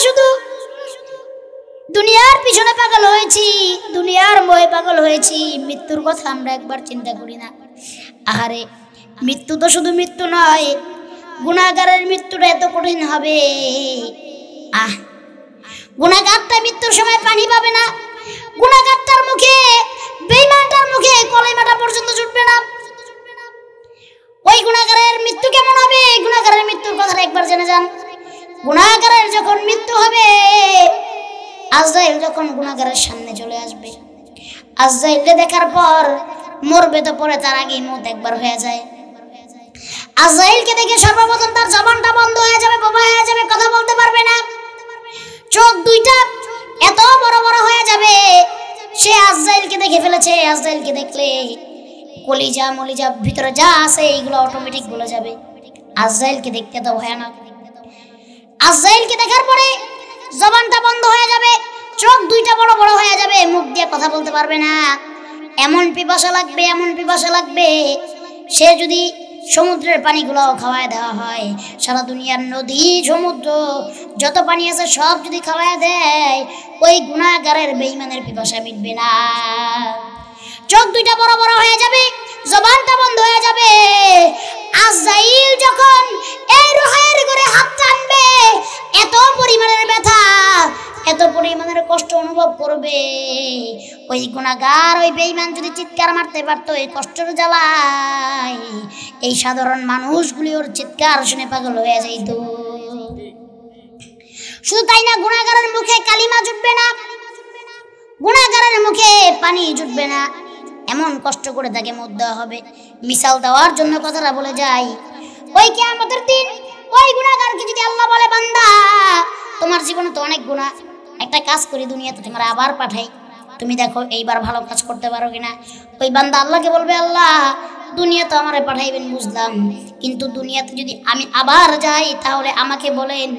শুধু দুনিয়ার পিছনে পাগল হয়েছি, দুনিয়ার মোহে পাগল হয়েছি, মৃত্যুর কথা আমরা একবার চিন্তা করি না। আহারে, মৃত্যু তো শুধু মৃত্যু নয়, গুনাহগারের মৃত্যুটা এত কঠিন হবে। গুনাহগারটা মৃত্যুর সময় পানি পাবে না, গুনাহগারটার মুখে, বেঈমানটার মুখে কলেমাটা পর্যন্ত জুটবে না। ওই গুনাহগারের মৃত্যু কেমন হবে? গুনাহগারের মৃত্যুর কথা একবার জেনে যান। গুনাহগারের যখন মৃত্যু হবে, আজরাইল যখন গুনাহগারের সামনে চলে আসবে, আজরাইলকে দেখার পর মরবে তো পরে, তার আগেই মওত একবার হয়ে যায়। আজরাইলকে দেখে সর্বপ্রথম তার জবানটা বন্ধ হয়ে যাবে, বোবা হয়ে যাবে, কথা বলতে পারবে না। চোখ দুইটা এত বড় বড় হয়ে যাবে। সে আজরাইলকে দেখে ফেলেছে। আজরাইলকে দেখলে কলিজা মলিজা ভিতরে যা আছে এইগুলো অটোমেটিক বলে যাবে। আজরাইলকে দেখতে তো ভয়ানক। আজরাইলকে দেখার পরে জবানটা বন্ধ হয়ে যাবে, চোখ দুইটা বড় বড় হয়ে যাবে, মুখ দিয়ে কথা বলতে পারবে না। এমন পিপাসা লাগবে, এমন পিপাসা লাগবে, সে যদি সমুদ্রের পানিগুলো খাওয়ায় দেওয়া হয়, সারা দুনিয়ার নদী সমুদ্র যত পানি আছে সব যদি খাওয়ায় দেয়, ওই গুনাহগারের বেঈমানের পিপাসা মিটবে না। চোখ দুইটা বড় বড় হয়ে যাবে, জবানটা বন্ধ হয়ে যাবে। আজরাইল যখন এই রুহের ঘরে হাত টানবে, এত পরিমাণের ব্যথা, এত পরিমাণের কষ্ট অনুভব করবে। ওই গুনাহগার, ওই বেঈমান যদি চিৎকার মারতে পারতো এই কষ্টের জ্বালায়, এই সাধারণ মানুষগুলি ওর চিৎকার শুনে পাগল হয়ে যাইত। শুধু তাই না, গুনাহগারের মুখে কালিমা জুটবে না, গুনাহগারের মুখে পানি জুটবে না। এমন কষ্ট করে তাকে মওত দেওয়া হবে। মিসাল দেওয়ার জন্য কথাটা বলে যাই, ওই কিয়ামতের দিন ওই গুনাহগারকে যদি আল্লাহ বলে, বান্দা তোমার জীবনে তো অনেক গুনাহ, একটা কাজ করি দুনিয়াতে তোমার আবার পাঠাই, তুমি দেখো এইবার ভালো কাজ করতে পারো কিনা। ওই বান্দা আল্লাহকে বলবে, আল্লাহ দুনিয়াতে আমারে পাঠাইবেন বুঝলাম, কিন্তু দুনিয়াতে যদি আমি আবার যাই তাহলে আমাকে বলেন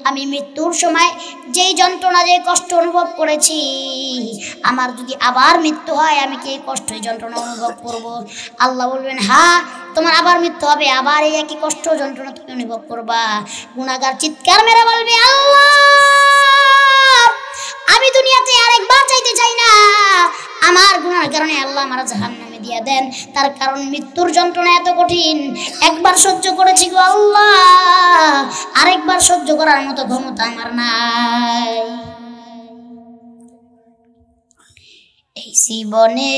আমি মৃত্যুর সময় যেই যন্ত্রণা, যে কষ্ট অনুভব করেছি, আমার যদি আবার মৃত্যু হয় আমি কি এই কষ্ট, এই যন্ত্রণা অনুভব করব? আল্লাহ বলবেন, হ্যাঁ তোমার আবার মৃত্যু হবে, আবার এই একই কষ্ট যন্ত্রণা তুমি অনুভব করবা। গুনাহগার চিৎকার মেরে বলবে, আল্লাহ আমি দুনিয়াতে আরেকবার চাইতে চাই না, আমার গুনার কারণে আল্লাহ আমার জাহান্নামে দিয়ে দেন, তার কারণ মৃত্যুর যন্ত্রণা এত কঠিন, একবার সহ্য করেছি গো আল্লাহ, আরেকবার সহ্য করার মতো ক্ষমতা আমার নাই। এই জীবনে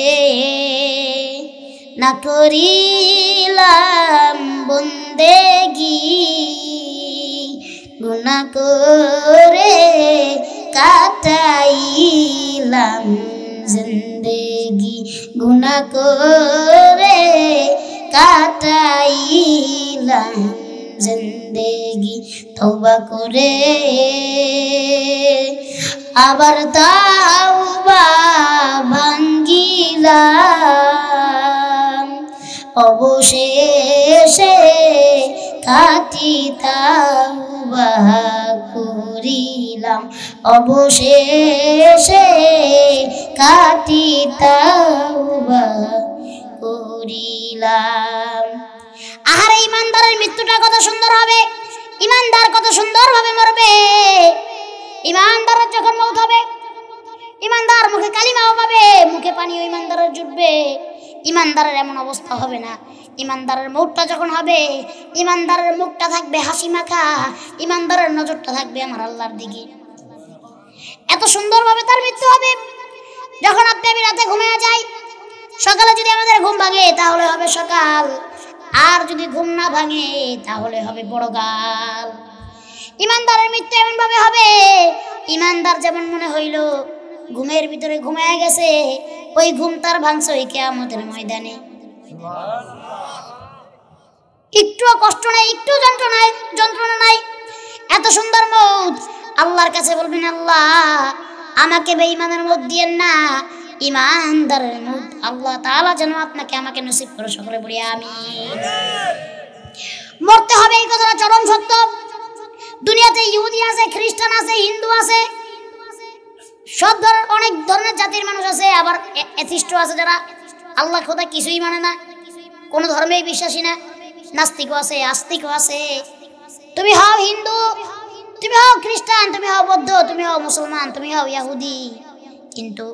না করিলাম বন্দেগি, গুনাহ করে কাটাইলাম জিন্দেগি, গুনাহ করে কাটাইলাম জিন্দেগি। তওবা করে আবার তাওবা ভাঙ্গিলাম, অবশেষে খাঁটি তাওবা করিলাম, অবশেষে খাঁটি তাওবা করিলাম। আহারে, ইমানদারের মৃত্যুটা কত সুন্দর হবে, ইমানদার কত সুন্দর ভাবে মরবে। ইমানদারের যখন মওত হবে, ইমানদার মুখে কালিমাও পাবে, মুখে পানিও ইমানদারের জুটবে। ইমানদারের এমন অবস্থা হবে না, ইমানদারের মওতটা যখন হবে, ইমানদারের মুখটা থাকবে হাসি মাখা, ইমানদারের নজরটা থাকবে আমার আল্লাহর দিকে। এত সুন্দরভাবে তার মৃত্যু হবে। যখন আপনি আমি রাতে ঘুমিয়ে যাই, সকালে যদি আমাদের ঘুম ভাঙে তাহলে হবে সকাল, আর যদি ঘুম না ভাঙে তাহলে হবে বড়কাল। ইমানদারের মৃত্যু এমন ভাবে হবে, ইমানদার যেমন মনে হইল ঘুমের ভিতরে ঘুমিয়ে গেছে, ওই ঘুম তার ভাঙছে ওই কিয়ামতের ময়দানে। একটু কষ্ট নাই, একটু যন্ত্রণা নাই, এত সুন্দর মওত। আল্লাহর কাছে বলবেন, আল্লাহ আমাকে বেঈমানের মওত দিয়েন না, ইমানদারের মওত আল্লাহ তাআলা যেন আপনাকে আমাকে নসিব করে, সকলে বলি আমিন। মরতে হবে, এই কথাটা চরম সত্য। দুনিয়াতে ইহুদি আছে, খ্রিস্টান আছে, হিন্দু আছে, সব ধরনের অনেক ধরনের জাতির মানুষ আছে, আবার এথিস্ট আছে যারা আল্লাহ খোদা কিছুই মানে না, কোনো ধর্মেই বিশ্বাসী না, নাস্তিকও আছে, আস্তিকও আছে। তুমি হও হিন্দু, তুমি হও খ্রিস্টান, তুমি হও বৌদ্ধ, তুমি হও মুসলমান, তুমি হও ইহুদি, কিন্তু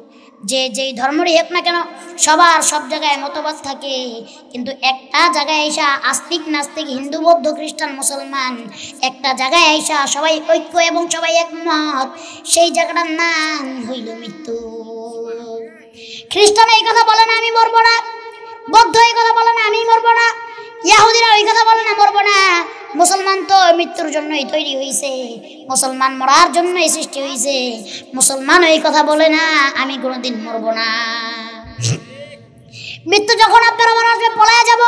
যেই ধর্মেরই হোক না কেন সবার সব জায়গায় মতবাদ থাকে, কিন্তু একটা জায়গায় আইসা আস্তিক নাস্তিক হিন্দু বৌদ্ধ খ্রিস্টান মুসলমান একটা জায়গায় আইসা সবাই ঐক্য এবং সবাই একমত, সেই জায়গাটার নাম হইল মৃত্যু। খ্রিস্টান এই কথা বলে না আমি মরবো না, বৌদ্ধ এই কথা বলে না আমি মরবো না, ইহুদিরা ওই কথা বলে না মরবো না, মুসলমান তো মৃত্যুর জন্যই তৈরি হয়েছে, মুসলমান মরার জন্যই সৃষ্টি হয়েছে, মুসলমান এই কথা বলে না আমি কোনোদিন মরবো না। মৃত্যু যখন আপনারা মনে আসবে পলায় যাব,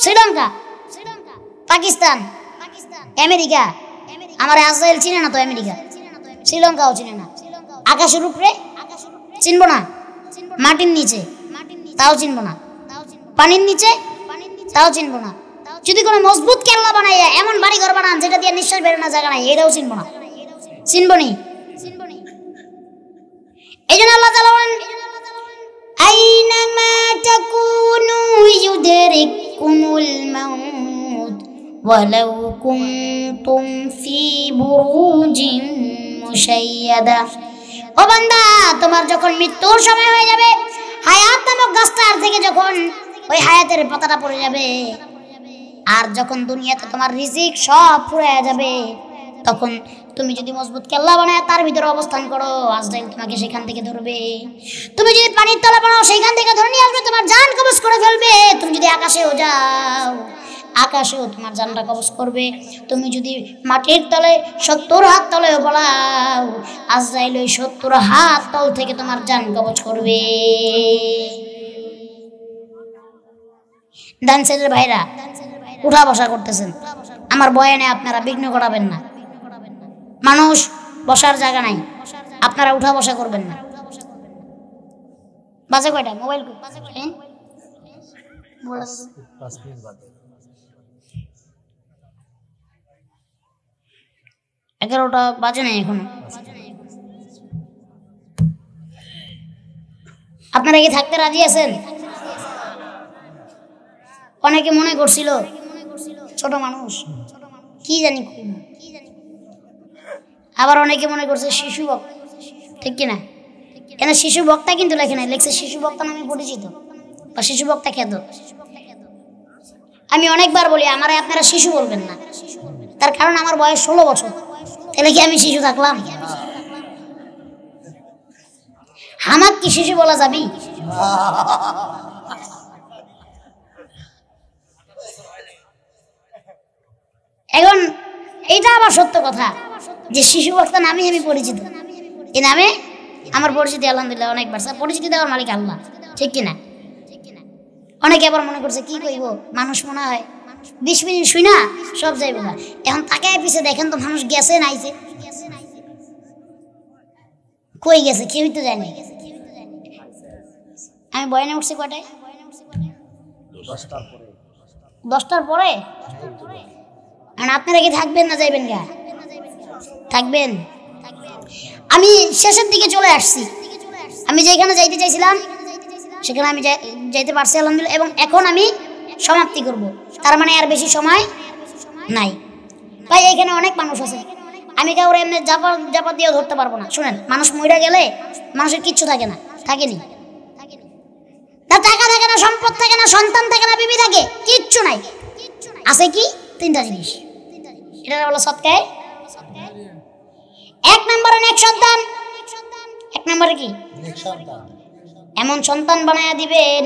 শ্রীলঙ্কা, পাকিস্তান, আমেরিকা, আমার আজরাইল চিনে না তো আমেরিকা, শ্রীলঙ্কাও চিনে না, আকাশের উপরে চিনবো না, মাটির নিচে তাও চিনবো না, পানির নিচে তাও চিনবো না, যদি কোনো মজবুত কেল্লা বানাইয়া এমন বাড়ি ঘর বানান যেটা দিয়ে নিঃশ্বাস বেরো না জায়গা নাই, এটাও চিনবো না, চিনবো নি। এই জন্য আল্লাহ তাআলা বলেন আইনামা তাকুনু ইউদরিকুমুল মাউত ওয়ালাউ কুনতুম ফি বুরুজিন মুশাইয়াদা। ও বান্দা, তোমার যখন মৃত্যুর সময় হয়ে যাবে, হায়াত নামক গাছটার থেকে যখন ওই হায়াতের পাতাটা পড়ে যাবে, আর যখন দুনিয়াতে তোমার রিজিক সব ফুরায় যাবে, তখন তুমি যদি মজবুত কেল্লা বানায় তার ভিতরে অবস্থান করো, আজরাইল তোমাকে সেখান থেকে ধরবে। তুমি যদি পানির তলা বানাও সেইখান থেকে ধরে নিয়ে আসবে, তোমার জান কবজ করে ফেলবে। তুমি যদি আকাশেও যাও, আকাশেও তোমার জানটা কবজ করবে। তুমি যদি মাটির তলে 70 হাত তলেও বলাও, আজরাইল ওই 70 হাত তল থেকে তোমার জান কবজ করবে। ডান্সের ভাইরা উঠা বসা করতেছেন, আমার বয়ানে আপনারা বিঘ্ন ঘটাবেন না। মানুষ বসার জায়গা নাই, আপনারা উঠা বসা করবেন না। বাজে কয়টা? মোবাইল 11টা বাজে নাই এখনো। আপনারা কি থাকতে রাজি আছেন? অনেকে মনে করছিল ছোট মানুষ, কি জানি, আবার অনেকে মনে করছে শিশু বক্তা, ঠিক কিনা? কেন শিশু বক্তা কিন্তু লেখে নাই, লেখছে শিশু বক্তা নামে পরিচিত বা শিশু বক্তা খ্যাত। আমি অনেকবার বলি আমারে আপনারা শিশু বলবেন না, তার কারণ আমার বয়স 16 বছর, তাহলে কি আমি শিশু থাকলাম? হামাক কি শিশু বলা যাবি? এখন এইটা আবার সত্য কথা যে শিশু বক্তা নামে আমি পরিচিত, এই নামে আমার পরিচিতি আলহামদুলিল্লাহ অনেকবার, পরিচিতি দেওয়ার মালিক আল্লাহ, ঠিক কিনা? অনেকে আবার মনে করছে কি কইব, মানুষ মনে হয় 20 মিনিট শুই না সব যাইব না। এখন তাকে পিছিয়ে দেখেন তো মানুষ গেছে নাইছে, কই গেছে কেউই তো জানে। আমি বয়ানে উঠছি কয়টায়? 10টার পরে। আর আপনারা কি থাকবেন না যাইবেন? গা থাকবেন। আমি শেষের দিকে চলে আসছি, আমি যেখানে যাইতে চাইছিলাম সেখানে আমি যাইতে পারছি আলহামদুলিল্লাহ, এবং এখন আমি সমাপ্তি করব, তার মানে আর বেশি সময় নাই। ভাই এখানে অনেক মানুষ আছে, আমি কাউরে এমনি জাপা দিয়েও ধরতে পারবো না। শুনেন, মানুষ মরে গেলে মানুষের কিচ্ছু থাকে না, থাকেনি, না টাকা থাকে না, সম্পদ থাকে না, সন্তান থাকে না, বিবি থাকে, কিচ্ছু নাই। আছে কি? 3টা জিনিস, এটা হলো সৎকায়। 1 নম্বরে নেক সন্তান। 1 নম্বরে কি? এমন সন্তান বানায়া দিবেন,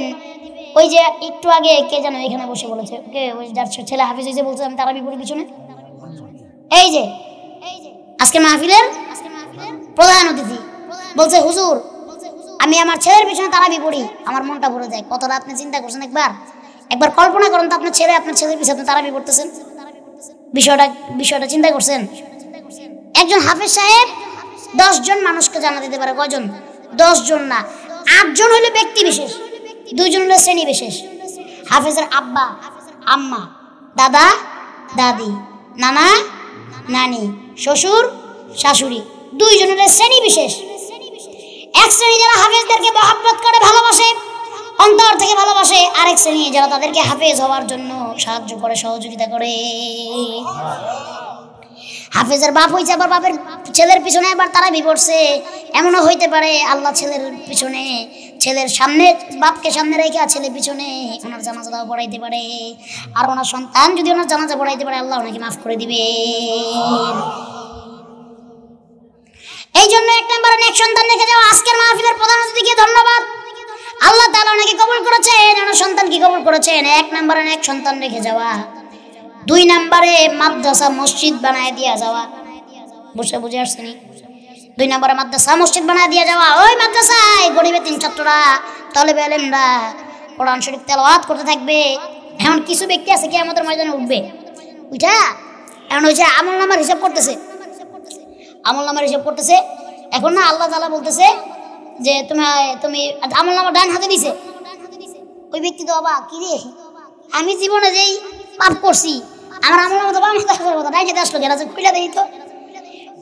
ওই যে একটু আগে কে যেন এখানে বসে বলেছে, কে ওই যার ছেলে হাফিজ হয়েছে বলছে আমি তারাবি পড়ি পিছনে, এই যে আজকে মাহফিলের প্রধান অতিথি বলছে হুজুর আমি আমার ছেলের পিছনে তারাবি পড়ি, আমার মনটা ভরে যায়। কতটা আপনি চিন্তা করছেন? একবার কল্পনা করেন তো, আপনার ছেলের পিছনে আপনি তারাবি পড়তেছেন, বিষয়টা চিন্তা করছেন? একজন হাফেজ সাহেব 10 জন মানুষকে জানা দিতে পারে। কয়জন? 10 জন না, 8 জন হইলে ব্যক্তি বিশেষ, 2 জন হলে শ্রেণী বিশেষ। হাফেজের আব্বা আম্মা, দাদা দাদি, নানা নানি, শ্বশুর শাশুড়ি, 2 জন হলে শ্রেণী বিশেষ। এক শ্রেণী যারা হাফেজদেরকে মহব্বত করে, ভালোবাসে, অন্তর থেকে ভালোবাসে, আরেক শ্রেণী যারা তাদেরকে হাফেজ হওয়ার জন্য সাহায্য করে, সহযোগিতা করে। হাফেজের বাপ হয়েছে, আবার বাপের ছেলের পিছনে আবার তারা বিপড়ছে। এমনও হইতে পারে আল্লাহ ছেলের পিছনে, ছেলের সামনে, বাপকে সামনে রেখে ছেলে পিছনে ওনার জানাজাটাও পড়াইতে পারে। আর ওনার সন্তান যদি ওনার জানাজা পড়াইতে পারে, আল্লাহ ওনাকে মাফ করে দিবে। এই জন্য 1 নম্বরে নেক সন্তান রেখে যাওয়া। আজকের মাহফিলের প্রধান অতিথিকে ধন্যবাদ। আল্লাহ তাআলা ওনাকে কবুল করেছেন, ওনার সন্তানকে কবুল করেছেন। 1 নম্বরে নেক সন্তান রেখে যাওয়া। 2 নম্বরে মাদ্রাসা মসজিদ বানায় দিয়া যাওয়া। বুঝে আসছেনি? 2 নম্বরে মাদ্রাসা মসজিদ বানায় দিয়া যাওয়া। ওই মাদ্রাসায় গরিব এতিম ছাত্ররা, তালেবে ইলমরা কোরআন শরীফ তেলাওয়াত করতে থাকবে। এখন কিছু ব্যক্তি আছে কিয়ামতের ময়দানে উঠবে, উঠা এখন ওই যে আমলনামার হিসাব করতেছে, আমলনামার হিসাব করতেছে। এখন না আল্লাহ তাআলা বলতেছে যে তুমি আমলনামা ডান হাতে দিছে। ওই ব্যক্তি তো অবাক, কি রে আমি জীবনে যেই পাপ করছি আমার আমলনামা তো বাম হাতে আসার কথা, ডান হাতে আসলো কেন? খুইলা দেই তো,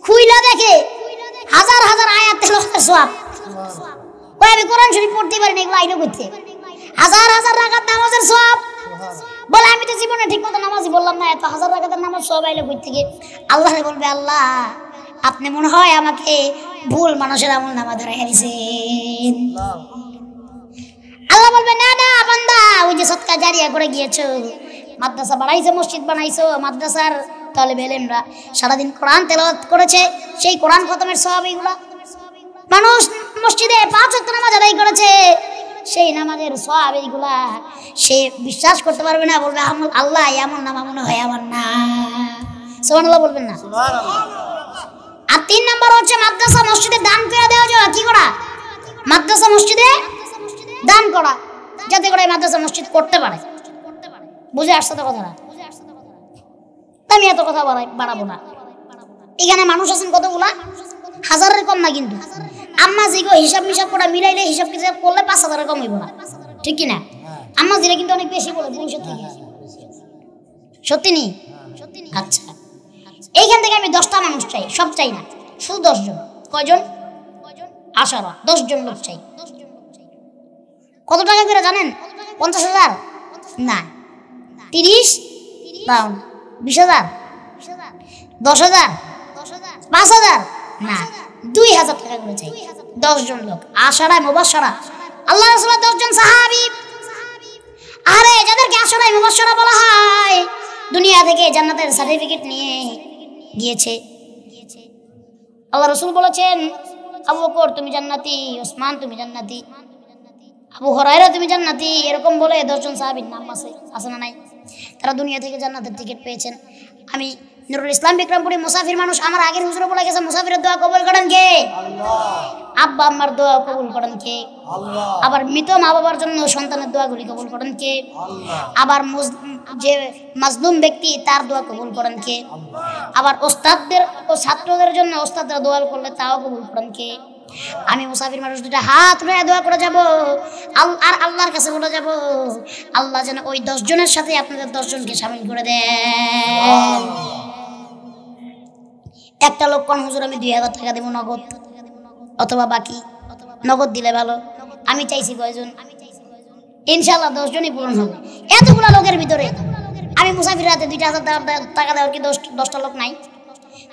খুইলা দেখে হাজার হাজার আয়াত তেলাওয়াতের সওয়াব। ওই আমি কোরআন শরীফ পড়তে পারি না, এগুলো আইলো করতে হাজার হাজার রাকাত নামাজের সওয়াব। বলে আমি তো জীবনে ঠিক মতো নামাজই বললাম না, এত হাজার রাকাতের নামাজ সওয়াব আইলো কই থেকে? আল্লাহ বলবে, আল্লাহ আপনি মনে হয় আমাকে ভুল মানুষের আমলনামা ধরাইয়া দিয়েছেন। আল্লাহ বলবে, না না বান্দা, ওই যে সদকা জারিয়া করে গিয়েছো, মাদ্রাসা বানাইছো, মসজিদ বানাইছো, মাদ্রাসার তালেবে ইলমরা সারাদিন কোরআন তেলাওয়াত করেছে, সেই কোরআন খতমের সওয়াব এগুলা। মানুষ মসজিদে 5 ওয়াক্ত নামাজ আদায় করেছে, সেই নামাজের সওয়াব এইগুলা। সে বিশ্বাস করতে পারবে না, বলবে আল্লাহ এমন নামা মনে হয় আমার না। সুবহানাল্লাহ বলবেন না? আর 3 নম্বর হচ্ছে মাদ্রাসা মসজিদে দান করে দেওয়া যাওয়া। কি করা? মাদ্রাসা মসজিদে দান করা, যাতে করে মাদ্রাসা মসজিদ করতে পারে। বুঝে আসছে তো কথাটা? আমি এত কথা বাড়াবো না। এখানে মানুষ আছেন কতগুলা, হাজারের কম না কিন্তু। আম্মা জিগো হিসাব মিসাব করা মিলাইলে হিসাব কিতাব করলে 5,000 কম হইব না, ঠিক কি না? আম্মা জিরা কিন্তু অনেক বেশি বলে 200 থেকে। সত্যি নি? আচ্ছা, এইখান থেকে আমি 10টা মানুষ চাই, সব চাই না, শুধু 10 জন। কয়জন? 10 জন লোক চাই। কত টাকা করে জানেন? 50,000 না, 30 দাও, 20,000, 10,000, 5,000 না, 2,000 টাকা করে চাই। 10 জন লোক, আশারায় মুবাশশারা। আল্লাহ রাসূলের 10 জন সাহাবী, আরে যাদেরকে আশারায় মুবাশশারা বলা হয়, দুনিয়া থেকে জান্নাতের সার্টিফিকেট নিয়ে গিয়েছে। আল্লাহ রাসূল বলেছেন, আবু বকর তুমি জান্নাতি, ওসমান তুমি জান্নাতি, আবু হুরায়রা তুমি জান্নাতি। এরকম বলে 10 জন সাহাবীর নাম আছে না নাই? তারা দুনিয়া থেকে জান্নাতের টিকিট পেয়েছেন। আমি নুরুল ইসলাম বিক্রমপুরি মুসাফির মানুষ। আমার আগের হুজুর বলে গেছে, মুসাফিরের দোয়া কবুল করেন কে? আল্লাহ। আব্বা আম্মার দোয়া কবুল করেন কে? আল্লাহ। আবার মৃত মা বাবার জন্য সন্তানের দোয়াগুলি কবুল করেন কে? আল্লাহ। আবার যে মাজলুম ব্যক্তি তার দোয়া কবুল করেন কে? আল্লাহ। আবার ওস্তাদদের ও ছাত্রদের জন্য ওস্তাদরা দোয়া করলে তাও কবুল করেন কে? আমি মুসাফির মানুষ, দুটা হাত উঠিয়ে দোয়া করে যাব আর আল্লাহর কাছে বলে যাব, আল্লাহ যেন ওই 10 জনের সাথে আপনাদের 10 জনকে শামিল করে দেন। একটা লোক কোন হুজুর আমি 2,000 টাকা দেব নগদ অথবা বাকি? নগদ দিলে ভালো। আমি চাইছি কয়জন? ইনশাআল্লাহ 10 জনই পূরণ হবে। এতগুলো লোকের ভিতরে আমি মুসাফির হাতে 2,000 টাকা দেওয়ার কি 10টা লোক নাই?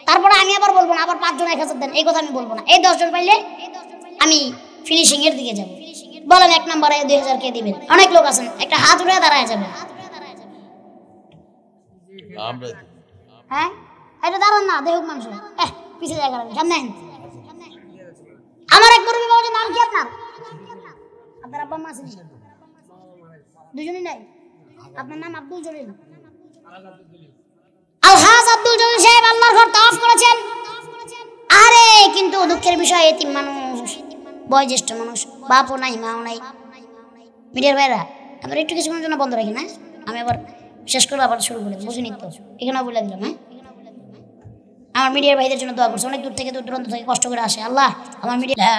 তারপরে আমি আবার বলবো না আবার 5 জন 1,000 দেন, এই কথা আমি বলবো না। এই 10 জন পাইলে আমি ফিনিশিং এর দিকে যাব। বলেন 1 নম্বরে 2,000 কে দিবেন? অনেক লোক আছেন, একটা হাত উঠে দাঁড়ায় যাবে। হ্যাঁ, এটা দাঁড়ান না, দেখুক মানুষ পিছিয়ে জায়গা রাখবেন, সামনে আহেন। আমার এক মুরব্বি বাবুর নাম কি আপনার? আপনার আব্বা মা আছেন? দুজনই নাই। আপনার নাম আব্দুল জলিল? আলহাজ আব্দুল জলিল সাহেব আল্লাহর ঘর তাওয়াফ করেছেন। আরে কিন্তু দুঃখের বিষয়, এতিম মানুষ, বয়োজ্যেষ্ঠ মানুষ, বাপও নাই মাও নাই। মিডিয়ার ভাইরা আবার একটু কিছুক্ষণের জন্য বন্ধ রাখি না, আমি আবার শেষ করে আবার শুরু করি, বুঝিনি তো, এখানেও বলে দিলাম। হ্যাঁ, আমার মিডিয়ার ভাইদের জন্য দোয়া করছে, অনেক দূর থেকে, দূর দূরান্ত থেকে কষ্ট করে আসে। আল্লাহ আমার মিডিয়া, লা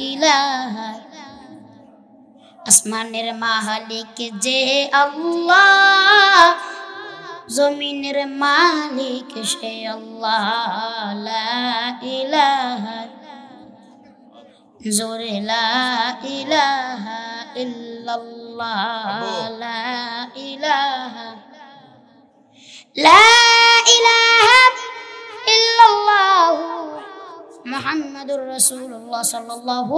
ইলাহা আসমানের মালিক যে আল্লাহ, জমিনের মালিক সে আল্লাহ, লা ইলাহা জোরে লা ইলাহা ইল্লাল্লাহ, লা ইলাহা, লা ইলাহা মুহাম্মাদুর রাসূলুল্লাহ সাল্লাল্লাহু।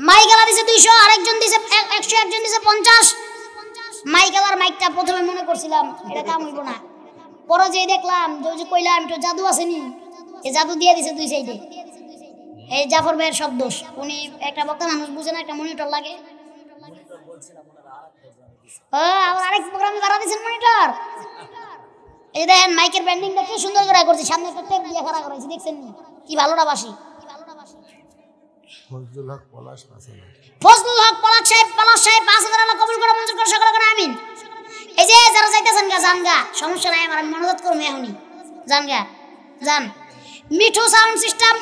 মাইকালা দিছে 200, আরেকজন দিছে 100, একজন দিছে 50। মাইকালার মাইকটা প্রথমে মনে করছিলাম এটা কাম হইব না, পরে যেই দেখলাম যে কইলাম একটু জাদু আসেনি, এই জাদু দিয়ে দিছে দুই সাইডে। এই জাফর ভাইয়ের সব দোষ, উনি একটা বক্তা মানুষ বুঝে না, একটা মনিটর লাগে। আবার আরেক প্রোগ্রামে বাড়া দিয়েছেন মনিটর। এই দেখেন মাইকের ব্যান্ডিংটা কি সুন্দর করে করছে, সামনে একটা টেপ দিয়ে খাড়া করেছি, দেখছেন কি ভালোটা বাসি। ফজলুল হক পলাশ সাহেব, পলাশ সাহেব 5000 টাকা কবুল করে মঞ্জুর করে সকলে করে আমিন। এই যে যারা যাইতেছেন গা জান গা, সমস্যা নাই, আমার মনোজাত করবো এখনই, জান গা জান। মিঠু সাউন্ড সিস্টেম,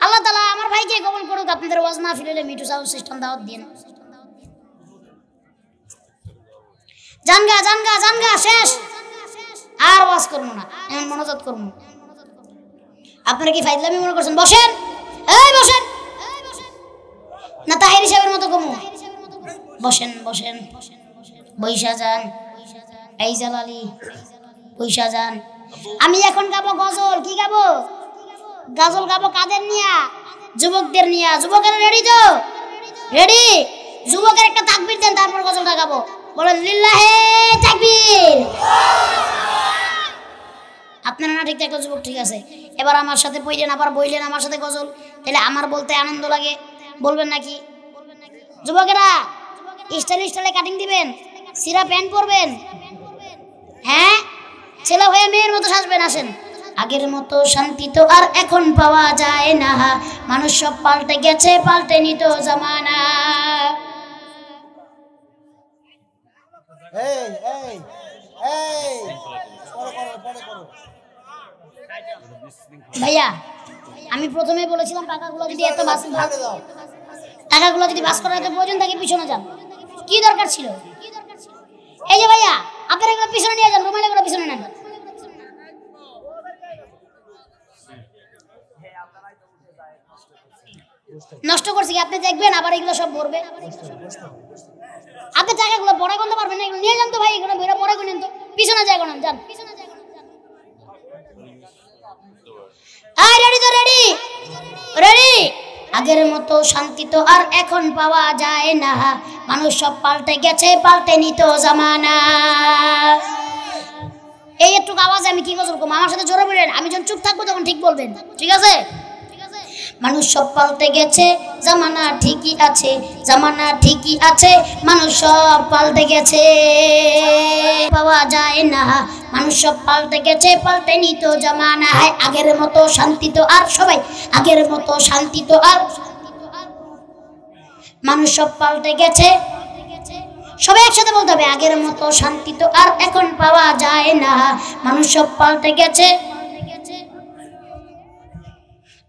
আল্লাহ তাআলা আমার ভাইকে কবুল করুক। আপনাদের ওয়াজ মাহফিল হলে মিঠু সাউন্ড সিস্টেম দাওয়াত দিন। জান গা শেষ, আর ওয়াজ করবো না, এখন মনোজাত করবো। আপনারা কি ফাইজলামি মনে করছেন? বসেন, এই বসেন না, তাহির হিসাবের মতো কমু। বসেন বৈশা যান, এই জালালি বৈশা যান। আমি এখন গাবো গজল। কি গাবো? গজল গাবো কাদের নিয়া? যুবকদের নিয়া। যুবকেরা রেডি তো? রেডি? যুবকের একটা তাকবীর দেন, তারপর গজলটা গাবো। বলেন লিল্লাহে তাকবীর। আপনারা না ঠিক থাকলে যুবক ঠিক আছে। এবার আমার সাথে পড়লেন, আবার বইলেন আমার সাথে গজল, তাহলে আমার বলতে আনন্দ লাগে, বলবেন নাকি? যুবকেরা স্টাইলে কাটিং দিবেন, সিরা প্যান্ট পরবেন, হ্যাঁ ছেলে হয়ে মেয়ের মতো সাজবেন। আসেন। আগের মতো শান্তি তো আর এখন পাওয়া যায় না, মানুষ সব পাল্টে গেছে, পাল্টে নিত জামানা। ভাইয়া আমি প্রথমে বলেছিলাম টাকাগুলো যদি এত বাস করার এত প্রয়োজন থাকে পিছনে যান, কি দরকার ছিল? এই যে ভাইয়া আপনারা এগুলো পিছনে নিয়ে যান, রুমাল এগুলো পিছনে নেন। নষ্ট করছি কি? আপনি দেখবেন আবার এগুলো সব ভরবে। আপনি টাকাগুলো পরে গুনতে পারবেন না, এগুলো নিয়ে যান তো ভাই, এগুলো বেরো পরে গুনেন তো, পিছনে যায় গুনেন, যান। রেডি তো? রেডি। আগের মতো শান্তি তো আর এখন পাওয়া যায় না, মানুষ সব পাল্টে গেছে, পাল্টে নিত জামানা। এই একটু আওয়াজ আমি কি গজল করবো, আমার সাথে জোরে বলেন। আমি যখন চুপ থাকবো তখন ঠিক বলবেন, ঠিক আছে? মানুষ সব পাল্টে গেছে, জামানা ঠিকই আছে, জামানা ঠিকই আছে, মানুষ সব পাল্টে গেছে, পাওয়া যায় না, মানুষ সব পাল্টে গেছে, পাল্টে নিত জামানা। আগের মতো শান্তি তো আর, সবাই আগের মতো শান্তি তো আর, মানুষ সব পাল্টে গেছে, সবাই একসাথে বলতে হবে। আগের মতো শান্তি তো আর এখন পাওয়া যায় না, মানুষ সব পাল্টে গেছে।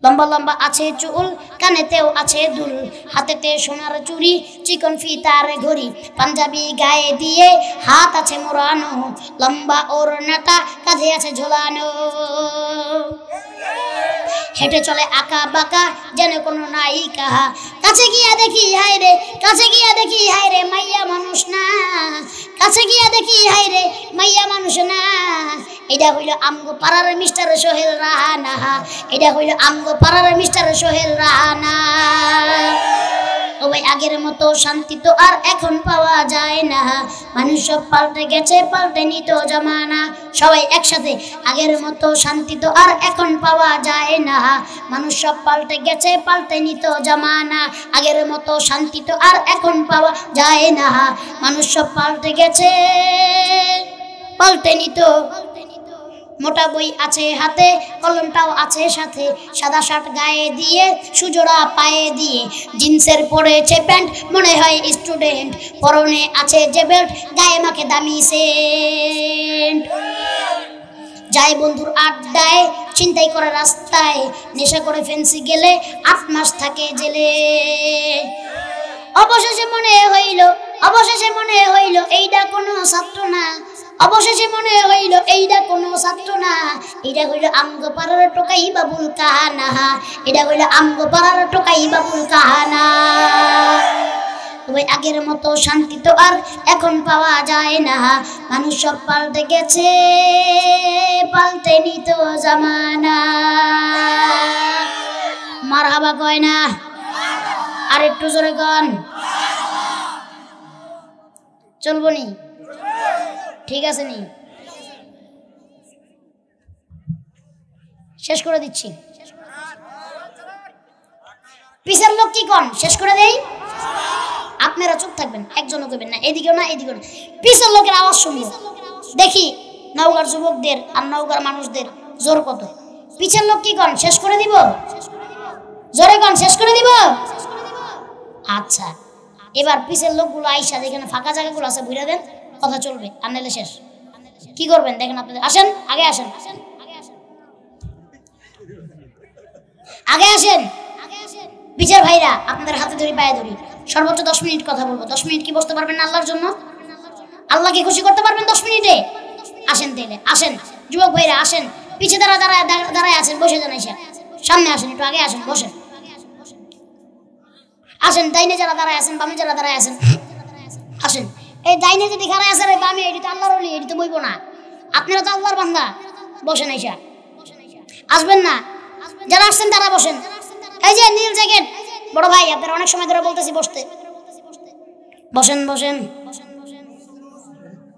লম্বা লম্বা আছে চুল, কানেতেও আছে দুল, হাতেতে সোনার চুড়ি, চিকন ফিতার ঘড়ি, পাঞ্জাবি গায়ে দিয়ে হাত আছে মোড়ানো, লম্বা ওড়নাটা কাঁধে আছে ঝোলানো, হেঁটে চলে আঁকা বাঁকা যেন কোনো নায়িকা। কাছে গিয়া দেখি হায় রে, কাছে গিয়া দেখি হায় রে, মাইয়া মানুষ না, কাছে গিয়া দেখি হায় রে, মাইয়া মানুষ না। এটা হইল আমগো পাড়ার মিস্টার সোহেল রাহানা, এটা হইল আমগো পাড়ার মিস্টার সোহেল রাহানা। ও ভাই আগের মতো শান্তি তো আর এখন পাওয়া যায় না, মানুষ সব পাল্টে গেছে, পাল্টে নিত জামানা। সবাই একসাথে, আগের মতো শান্তি তো আর এখন পাওয়া যায় না, মানুষ সব পাল্টে গেছে, পাল্টে নিত জামানা। আগের মতো শান্তি তো আর এখন পাওয়া যায় না, মানুষ সব পাল্টে গেছে, পাল্টে নিত। মোটা বই আছে হাতে, কলমটাও আছে সাথে, সাদা শার্ট গায়ে দিয়ে, সুজোড়া পায়ে দিয়ে, জিন্সের পরেছে প্যান্ট, মনে হয় স্টুডেন্ট, পরনে আছে যে বেল্ট, গায়ে মাখে দামি সেন্ট। যায় বন্ধুর আড্ডায়, চিন্তাই করে রাস্তায়, নেশা করে ফেন্সি গেলে 8 মাস থাকে জেলে। অবশেষে মনে হইল এইটা কোনো ছাত্র না, অবশেষে মনে হইল এইটা কোনো ছাত্র না, এটা হইল আমগো পাড়ার টোকাই বাবুল কাহানা, এটা হইল আমগো পাড়ার টোকাই বাবুল কাহানা। তবে আগের মতো শান্তি তো আর এখন পাওয়া যায় না, মানুষ সব পাল্টে গেছে, পাল্টে নিত জামানা। বাবা কয় না, আর একটু জোরে কন। চলবো নি? ঠিক আছে নি? শেষ করে দিচ্ছি। পিছের লোক কি কন শেষ করে দেই? আপনারা চুপ থাকবেন, একজনও কইবেন না, এদিকেও না এদিকেও না। পিছের লোকের আওয়াজ শুনবো, দেখি নওগাঁর যুবকদের আর নওগাঁর মানুষদের জোর কত। পিছের লোক কি কন শেষ করে দিব? জোরে কন শেষ করে দিব। আচ্ছা, এবার পিছের লোকগুলো আইসা যেখানে ফাঁকা জায়গাগুলো আছে বুঝা দেন, কথা চলবে, আর নাইলে শেষ। কি করবেন দেখেন আপনাদের। আসেন, আগে আসেন, আগে আসেন। পিছের ভাইরা আপনাদের হাতে ধরি, পায়ে ধরি, সর্বোচ্চ 10 মিনিট কথা বলবো। 10 মিনিট কি বসতে পারবেন না আল্লাহর জন্য? আল্লাহকে খুশি করতে পারবেন 10 মিনিটে? আসেন তাইলে, আসেন যুবক ভাইরা, আসেন। পিছে দাঁড়ায় আছেন, বসে যান, এসে সামনে আসেন, একটু আগে আসেন, বসেন। আসেন, ডাইনে যারা দাঁড়ায় আছেন, বামে যারা দাঁড়ায় আছেন, আসেন। এই ডাইনে যদি খারায় আছে, বামে এটি তো আল্লাহর ওলি, এটি তো বইবো না। আপনারা তো আল্লাহর বান্দা, বসেন এসে। আসবেন না? যারা আসছেন তারা বসেন। এই যে নীল জ্যাকেট বড় ভাই, আপনারা অনেক সময় ধরে বলতেছি বসতে। বসেন বসেন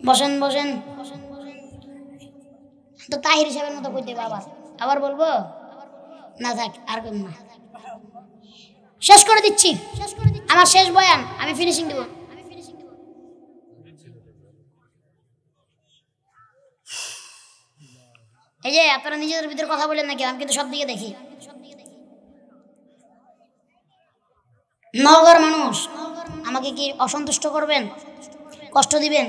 বসেন বসেন। তো তাহির সাহেবের মতো কইতে বাবা, আবার বলবো না? থাক, আর কম না, শেষ করে দিচ্ছি। আমার শেষ বয়ান, আমি ফিনিশিং দেব। এই যে আপনারা নিজেদের ভিতরে কথা বলেন নাকি? আমি কিন্তু সব দিকে দেখি। নওগাঁর মানুষ আমাকে কি অসন্তুষ্ট করবেন, কষ্ট দিবেন?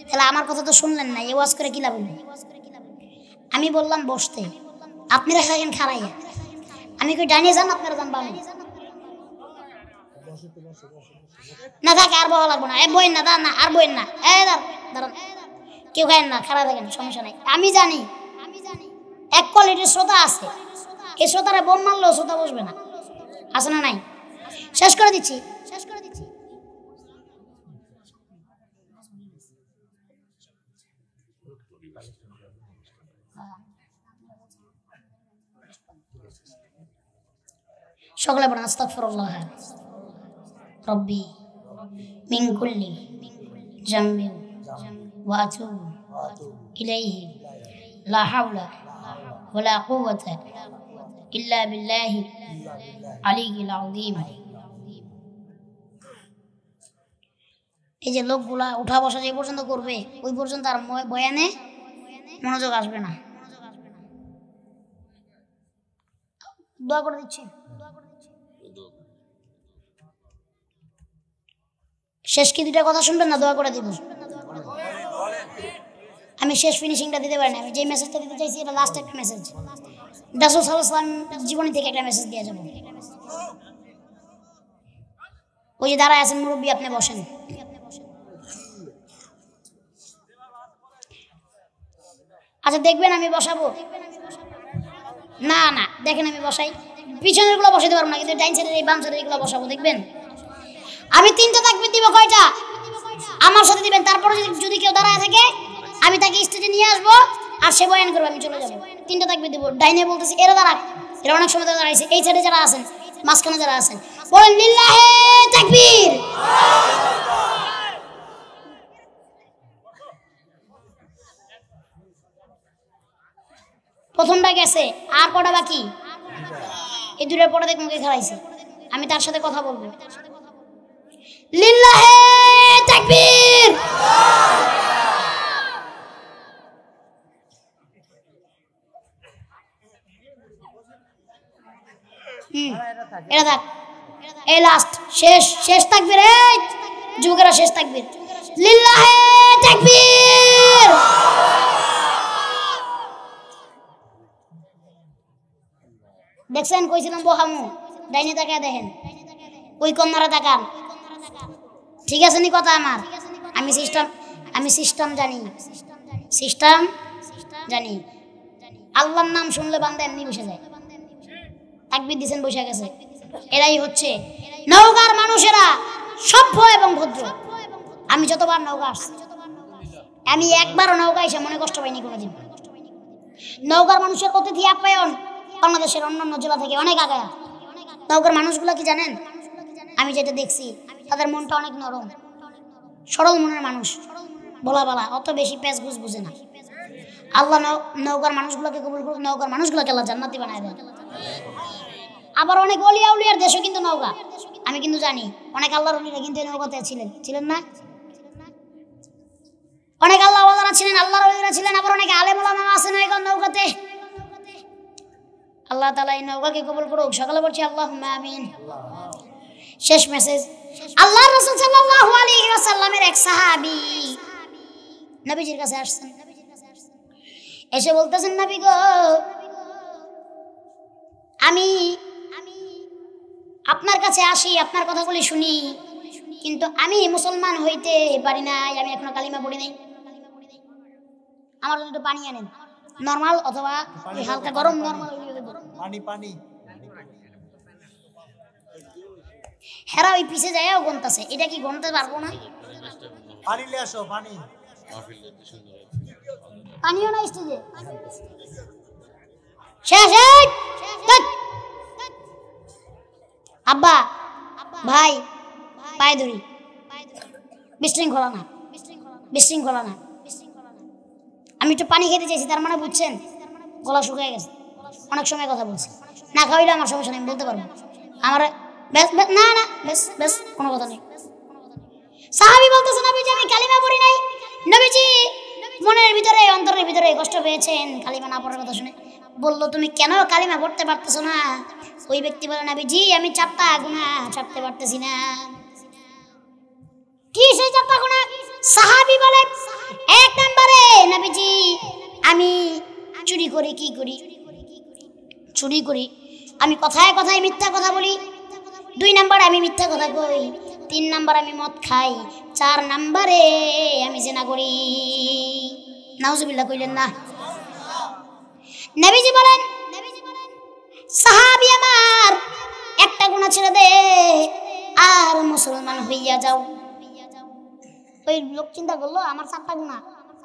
তাহলে আমার কথা তো শুনলেন না, এই ওয়াজ করে কি লাভ? আমি বললাম বসতে, আপনারা থাকেন খাড়াইয়া। আমি কই ডাইনে যান, আপনারা যান বামে। না থাক, আর বলা লাগবো না। বইন না, দাঁড়ান না, আর বইন না, দাঁড়ান, কেউ খায়েন না, খাড়া থাকেন, সমস্যা নাই। আমি জানি এক কোয়ালিটির শ্রোতা আছে, এই শ্রোতারা বোম মারলেও শ্রোতা বসবে না, আছে না নাই? শেষ করে দিচ্ছি। সকলে বলেন আস্তাগফিরুল্লাহ রব্বি মিন কুল্লি জামবিন ওয়া আতুবু ইলাইহি লা হাওলা ওয়ালা কুওয়াতা ইল্লা বিল্লাহি আলিয়্যিল আযীম। এই যে লোকগুলা উঠা বসা যে পর্যন্ত করবে, ওই পর্যন্ত আর বয়ানে মনোযোগ আসবে না। দোয়া করে দিচ্ছি। শেষ কি দুইটা কথা শুনবেন না? দোয়া করে দিব। আমি শেষ ফিনিশিংটা দিতে পারি না। আমি যে মেসেজটা দিতে চাইছি এটা লাস্ট একটা মেসেজ। রাসূল সাল্লাল্লাহু আলাইহি ওয়াসাল্লাম জীবনী থেকে একটা মেসেজ দিয়ে যাব। ওই যে দাঁড়ায় আছেন মুরব্বী, আপনি বসেন। আচ্ছা দেখবেন আমি বসাবো? না না, দেখেন আমি বসাই। পিছনের গুলো বসাতে পারবো না, কিন্তু ডাইন সাইডের এই বাম সাইডের এগুলো বসাবো। দেখবেন আমি 3টা তাকবীর দিব। কয়টা? আমার সাথে দিবেন। তারপরে যদি কেউ দাঁড়ায় থাকে আমি তাকে স্টেজে নিয়ে আসবো, আর সে বয়ান করবে, আমি চলে যাবো। 3টা তাকবীর দিব। ডাইনে বলতেছি এরা দাঁড়াক, এরা অনেক সময় দাঁড়াইছে। এই সাইডে যারা আছেন, মাঝখানে যারা আছেন, বলেন লিল্লাহে তাকবীর। প্রথমটা গেছে, আর কটা বাকি? এই দুটোর পরে দেখুন কে খাওয়াইছে। আমি তার সাথে কথা বলবো। লিল্লাহে তাকবীর। এটা থাক, এই লাস্ট, শেষ তাকবীর। এই যুবকেরা শেষ তাকবীর। লিল্লাহে তাকবীর। দেখছেন কইছিলাম বহামু? ডাইনে তাকায় দেখেন, ওই কন্যারা তাকান। ঠিক আছে নি কথা আমার? আমি সিস্টেম জানি। আল্লাহর নাম শুনলে বান্দা এমনি বসে যায়। তাকবীর দিছেন, বসে গেছে। এরাই হচ্ছে নওগাঁর মানুষেরা, সভ্য এবং ভদ্র। আমি যতবার নওগাঁ আসছি, আমি একবারও নওগাঁ এসে মনে কষ্ট পাইনি কোনোদিন। নওগাঁর মানুষের অতিথি আপ্যায়ন বাংলাদেশের অন্যান্য জেলা থেকে অনেক আগায়া। নৌকার মানুষগুলো কি জানেন? আমি যেটা দেখছি তাদের মনটা অনেক নরম, সরল মনের মানুষ, বলা বলা, অত বেশি প্যাঁচ ঘুষ বুঝে না। আল্লাহ নৌকার মানুষগুলোকে কবুল করুন, নৌকার মানুষগুলোকে আল্লাহ জান্নাতি বানায় দেন। আবার অনেক ওলিয়া উলিয়ার দেশও কিন্তু নৌকা, আমি কিন্তু জানি অনেক আল্লাহর ওলিরা কিন্তু এই নৌকাতে ছিলেন না? অনেক আল্লাহ ওয়ালারা ছিলেন, আল্লাহর ওলিরা ছিলেন, আবার অনেক আলেম ওলামা আছেন এখন নৌকাতে। আল্লাহ তাআলা এই নৌকাকে কবুল করুক। সকালে বলছি আল্লাহুম্মা আমিন। শেষ মেসেজ, আল্লাহর রাসূল সাল্লাল্লাহু আলাইহি ওয়াসাল্লামের এক সাহাবী নবীজির কাছে আসছেন, এসে বলতেছেন, নবী গো, আমি আপনার কাছে আসি, আপনার কথাগুলি শুনি, কিন্তু আমি মুসলমান হইতে পারি না, আমি এখনো কালিমা পড়ি নাই। আমার জন্য একটু পানি আনেন, নরমাল অথবা হালকা গরম, নরমাল পানি। হেরা ওই পিছে যায়ও গন্তাছে, এটা কি গন্তে পারবো না? পানি নিয়ে আসো, পানি। পানিও না স্টেজে। আব্বা ভাই পায়ে ধরি, বিশৃঙ্খলা না। আমি একটু পানি খেতে চাইছি, তার মানে বুঝছেন গলা শুকিয়ে গেছে, অনেক সময় কথা বলছি, না খাওয়াইলে আমার সমস্যা নেই, আমি বলতে পারবো। আমার না বেশ কোনো কথা নেই। সাহাবী বলতেছেন, নবীজি আমি কালিমা পড়ি নাই। নবীজি মনের ভিতরে, অন্তরের ভিতরে কষ্ট পেয়েছেন কালিমা না পড়ার কথা শুনে। বললো, তুমি কেন কালিমা পড়তে পারতেছো না? ওই ব্যক্তি বলে, নবীজি আমি 4টা গুনাহ ছাড়তে পারতেছি না। কি সেই 4টা গুনাহ? সাহাবী বলে, 1 নম্বরে নবীজি আমি চুরি করি। কি করি? চুরি করি। আমি কথায় কথায় মিথ্যা কথা বলি। 2 নম্বরে আমি মিথ্যা কথা কই। 3 নম্বরে আমি মদ খাই। 4 নম্বরে আমি জিনা করি। নাউজুবিল্লাহ কইলেন না? নবীজি বলেন, সাহাবী আমার, 1টা গুনাহ ছেড়ে দে আর মুসলমান হইয়া যাও। ওই লোক চিন্তা করলো, আমার 4টা গুনাহ,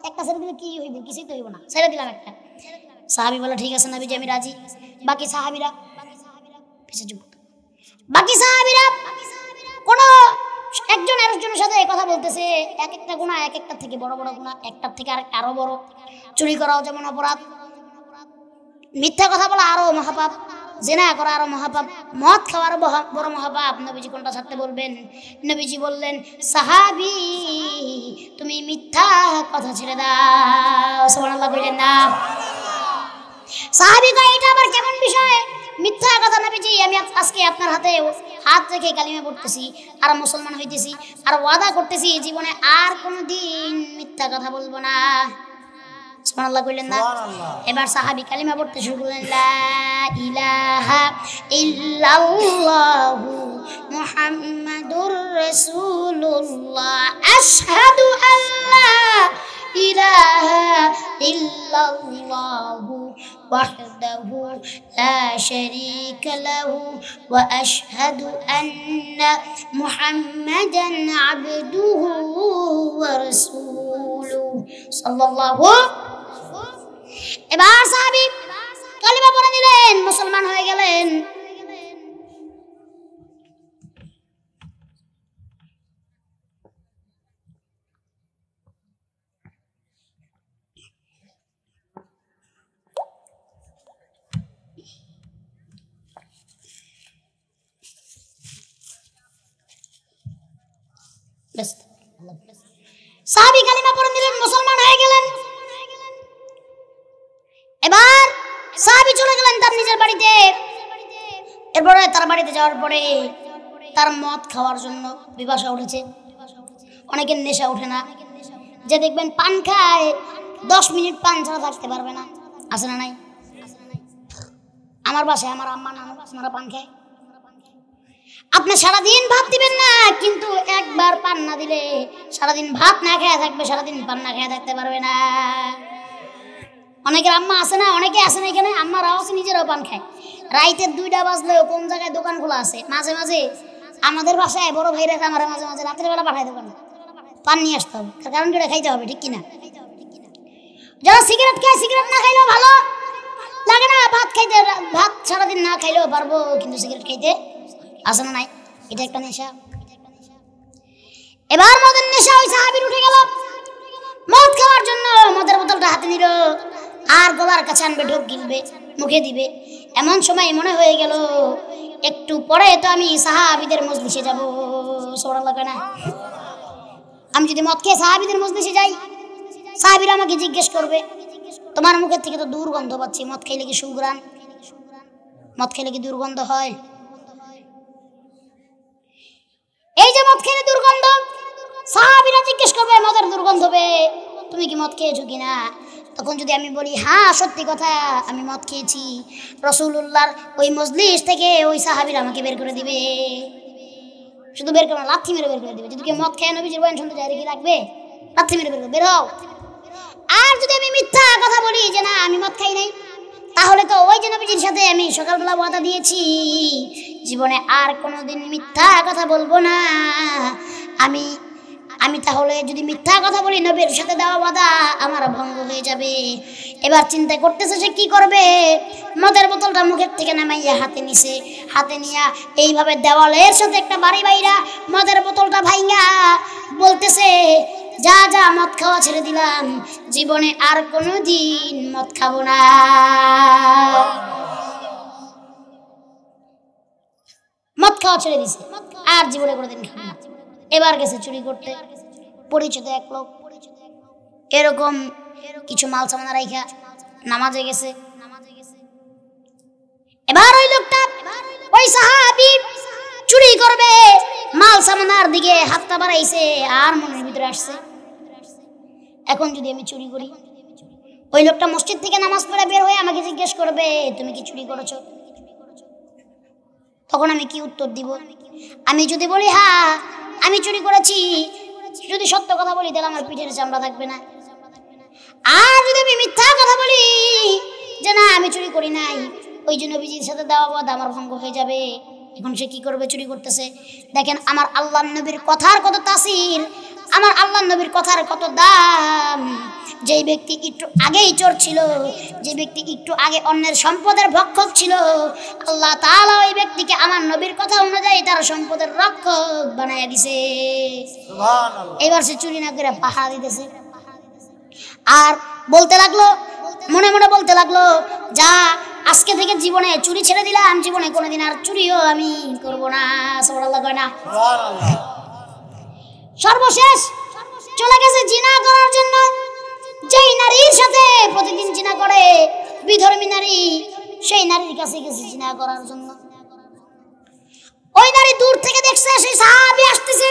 একটা ছেড়ে দিলে কি হইবে? কিছুই তো হইব না, ছেড়ে দিলাম একটা। সাহাবী বলে, ঠিক আছে নবীজি আমি রাজি। বাকি সাহাবীরা পিছে চুপ। বাকি সাহাবীরা কোন একজন আরেকজনের সাথে কথা বলতেছে, এক একটা গুনাহ এক একটা থেকে বড় বড় গুনাহ, একটার থেকে আরেকটা আরো বড়। চুরি করাও যেমন অপরাধ, মিথ্যা কথা বলা আরো মহাপাপ, জিনা করা আরো মহাপাপ, মদ খাওয়া আরো বড় মহাপাপ। নবীজি কোনটা ছাড়তে বলবেন? নবীজি বললেন, সাহাবী তুমি মিথ্যা কথা ছেড়ে দাও। সুবহানাল্লাহ কইলেন না? সাহাবী কয়, এটা আবার কেমন বিষয়? মিথ্যা কথা নবীজি, আমি আজকে আপনার হাতে হাত রেখে কালিমা পড়তেছি আর মুসলমান হইতেছি আর ওয়াদা করতেছি জীবনে আর কোনোদিন মিথ্যা কথা বলবো না। সুবহানাল্লাহ কইলেন না? এবার সাহাবী কালিমা পড়তে শুরু করলেন, লা ইলাহা ইল্লাল্লাহু মুহাম্মাদুর রাসূলুল্লাহ, আশহাদু আল্লা ইলাহা ইল্লাল্লাহু ওয়াহদাহু লা শারীকা লাহু ওয়া আশহাদু আন্না মুহাম্মাদান আবদুহু ওয়া রাসূলুহু সাল্লাল্লাহু। এবার সাহাবী কালিমা পড়ে নিলেন, মুসলমান হয়ে গেলেন। সাহাবী কালিমা পড়ে নিলেন, মুসলমান হয়ে গেলেন। এবার সাহাবী চলে গেলেন তার নিজের বাড়িতে। এরপরে তার বাড়িতে যাওয়ার পরে তার মদ খাওয়ার জন্য পিপাসা উঠেছে। অনেকের নেশা ওঠে না, যে দেখবেন পান খায় 10 মিনিট পান ছাড়া থাকতে পারবে না, আছে না নাই? আমার বাসায় আমার আম্মা নানা পান খায়। আপনি সারাদিন ভাত দিবেন না, কিন্তু একবার পান না দিলে সারাদিন ভাত না খেয়ে থাকবে, সারাদিন পান না খেয়ে থাকতে পারবে না। অনেকের আম্মা আছে না, অনেকে আছে না এখানে, আম্মারাও আছে, নিজেরাও পান খায়। রাইতে 2টা বাজলেও কোন জায়গায় দোকান খোলা আছে। মাঝে মাঝে আমাদের বাসায় বড় ভাইরা আমার মাঝে মাঝে রাতের বেলা পাঠায় দোকানে পান নিয়ে আসতে হবে, কারণ যেটা খাইতে হবে, ঠিক কিনা? যারা সিগারেট খায়, সিগারেট না খাইলেও ভালো লাগে না, ভাত খাইতে, ভাত সারাদিন না খাইলেও পারবো, কিন্তু সিগারেট খাইতে আছে না নাই? এটা একটা নেশা। এবার মদের নেশা ওই সাহাবীর উঠে গেল। মদ খাওয়ার জন্য মদের বোতলটা হাতে নিল, আর গলার কাছে আনবে, ঢোক গিলবে, মুখে দিবে। এমন সময় মনে হয়ে গেল একটু পরে তো আমি সাহাবীদের মজলিসে যাব। সুবহানাল্লাহ না? আমি যদি মদ খেয়ে সাহাবীদের মজলিসে যাই, সাহাবীরা আমাকে জিজ্ঞেস করবে, তোমার মুখের থেকে তো দুর্গন্ধ পাচ্ছি, মদ খাইলে কি সুঘ্রাণ? মদ খেলে কি দুর্গন্ধ হয়? এই যে মদ খেলে দুর্গন্ধ, সাহাবীরা জিজ্ঞেস করবে মদের দুর্গন্ধ হবে, তুমি কি মদ খেয়েছো কিনা? তখন যদি আমি বলি হ্যাঁ সত্যি কথা আমি মদ খেয়েছি, রাসূলুল্লাহর ওই মজলিস থেকে ওই সাহাবীরা আমাকে বের করে দিবে। শুধু বের করে না, লাথি মেরে বের করে দিবে। যদি কেউ মদ খেয়ে নবীজির বয়ান শুনতে যায়, কি রাখবে? লাথি মেরে বের করে, বের হও। আর যদি আমি মিথ্যা কথা বলি যে না আমি মদ খাই নাই, তাহলে তো ওই যে নবীজির সাথে আমি সকালবেলা ওয়াদা দিয়েছি জীবনে আর কোনোদিন মিথ্যা কথা বলবো না। আমি তাহলে যদি মিথ্যা কথা বলি, নবীর সাথে দেওয়া ওয়াদা আমার ভঙ্গ হয়ে যাবে। এবার চিন্তা করতেছে সে কি করবে। মদের বোতলটা মুখের থেকে নামাইয়া হাতে নিছে, হাতে নিয়া এইভাবে দেওয়ালের সাথে একটা বাড়ি বাইরা মদের বোতলটা ভাইঙ্গা বলতেছে, যা যা মদ খাওয়া ছেড়ে দিলাম, জীবনে আর কোনোদিন মদ খাবো না। মদ খাওয়া ছেড়ে দিছে, আর জীবনে কোনোদিন খাবো না। এবার গেছে চুরি করতে, পরিচিত এক লোক এরকম কিছু মাল সামানা রাইখা নামাজে গেছে। এবার ওই লোকটা, ওই সাহাবী চুরি করবে, মাল সামানার দিকে হাতটা বাড়াইছে, আর মনের ভিতরে আসছে এখন যদি আমি চুরি করি। ওই লোকটা মসজিদ থেকে নামাজ পড়ে বের হয়ে আমাকে জিজ্ঞেস করবে তুমি কি চুরি করেছো? তখন আমি কি উত্তর দিব? আমি যদি বলি হ্যাঁ আমি চুরি করেছি, যদি সত্য কথা বলি তাহলে আমার পিঠের চামড়া থাকবে না। আর যদি আমি মিথ্যা কথা বলি যে না আমি চুরি করি নাই, ওই জন্য নবীজির সাথে দেওয়া ওয়াদা আমার ভঙ্গ হয়ে যাবে। এখন সে কি করবে? চুরি করতেছে। দেখেন আমার আল্লাহর নবীর কথার কত তাসির, আমার আল্লাহর নবীর কথার কত দাম। যেই ব্যক্তি একটু আগেই চোর ছিল, যে ব্যক্তি একটু আগে অন্যের সম্পদের ভক্ষক ছিল, আল্লাহ তাআলা ওই ব্যক্তিকে আমার নবীর কথা অনুযায়ী তার সম্পদের রক্ষক বানাইয়া দিছে। সুবহানাল্লাহ। এবার সে চুরি না করে পাহারা দিতেছে, আর বলতে লাগলো, মনে মনে বলতে লাগলো, যা আজকে থেকে জীবনে চুরি ছেড়ে দিলাম, জীবনে কোনোদিন আর চুরিও আমি করব না। সুবহানাল্লাহ কয় না? সুবহানাল্লাহ। সর্বশেষ চলে গেছে জিনা করার জন্য। যেই নারীর সাথে প্রতিদিন জিনা করে, বিধর্মী নারী, সেই নারীর কাছে গেছে জিনা করার জন্য। ওই নারী দূর থেকে দেখছে সেই সাহাবী আসতেছে।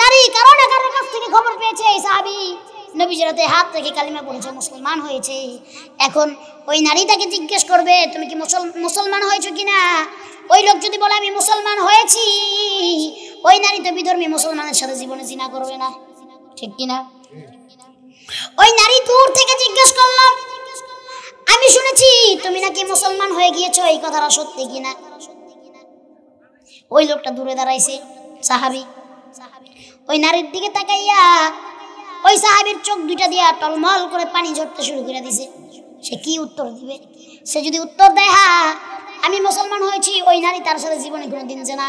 নারী কারো না কারোর কাছ থেকে খবর পেয়েছে এই সাহাবী নবীজির হাতে হাত রেখে কালিমা পড়েছে, মুসলমান হয়েছে। এখন ওই নারী তাকে জিজ্ঞেস করবে তুমি কি মুসলমান হয়েছো কিনা। ওই লোক যদি বলে আমি মুসলমান হয়েছি, ওই নারী তো বিধর্মী মুসলমানের সাথে জীবনে জিনা করবে না, ঠিক কিনা? ওই নারী দূর থেকে জিজ্ঞেস করলাম, আমি শুনেছি তুমি নাকি মুসলমান হয়ে গিয়েছো, এই কথাটা সত্যি কিনা? ওই লোকটা দূরে দাঁড়াইছে, সাহাবী। ওই নারীর দিকে তাকাইয়া ওই সাহাবীর চোখ দুইটা দিয়া টলমল করে পানি ঝরতে শুরু করে দিছে। সে কি উত্তর দিবে? সে যদি উত্তর দেয় হ্যাঁ আমি মুসলমান হয়েছি, ওই নারী তার সাথে জীবনে কোনোদিন জিনা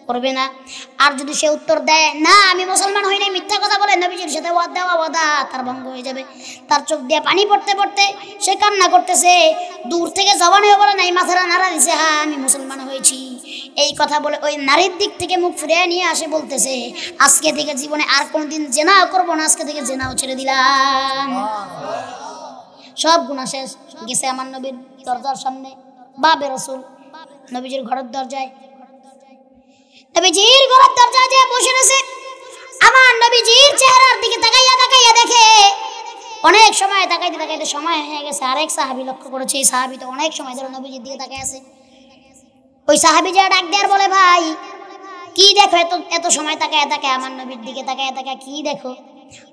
করবে না। আর যদি সে উত্তর দেয় না আমি মুসলমান হই নাই, মিথ্যা কথা বলে, নবীজির সাথে দেওয়া ওয়াদা তার ভঙ্গ হয়ে যাবে। তার চোখ দিয়ে পানি পড়তে পড়তে সে কান্না করতেছে, দূর থেকে জবানেও বলে নাই, মাথাটা নাড়া দিছে, হ্যাঁ আমি মুসলমান হয়েছি। এই কথা বলে ওই নারীর দিক থেকে মুখ ফিরিয়ে নিয়ে আসে, বলতেছে আজকে থেকে জীবনে আর কোনোদিন জেনাও করবো না, আজকে থেকে জেনাও ছেড়ে দিলাম। সব গুনাহ শেষ। গেছে আমার নবীর দরজার সামনে, বাবে রাসূল নবীজির ঘরের দরজায়, নবীজির ঘরের দরজায় যে বসে রয়েছে। আমার নবীজির চেহারার দিকে তাকাইয়া তাকাইয়া দেখে, অনেক সময় তাকাইতে তাকাইতে সময় হয়ে গেছে। আরেক সাহাবী লক্ষ্য করেছে এই সাহাবী তো অনেক সময় ধরে নবীজির দিকে তাকায় আছে। ওই সাহাবী যা ডাক দেয়ার বলে ভাই কি দেখো, এত সময় তাকায় তাকায় আমার নবীর দিকে তাকায় তাকায় কি দেখো?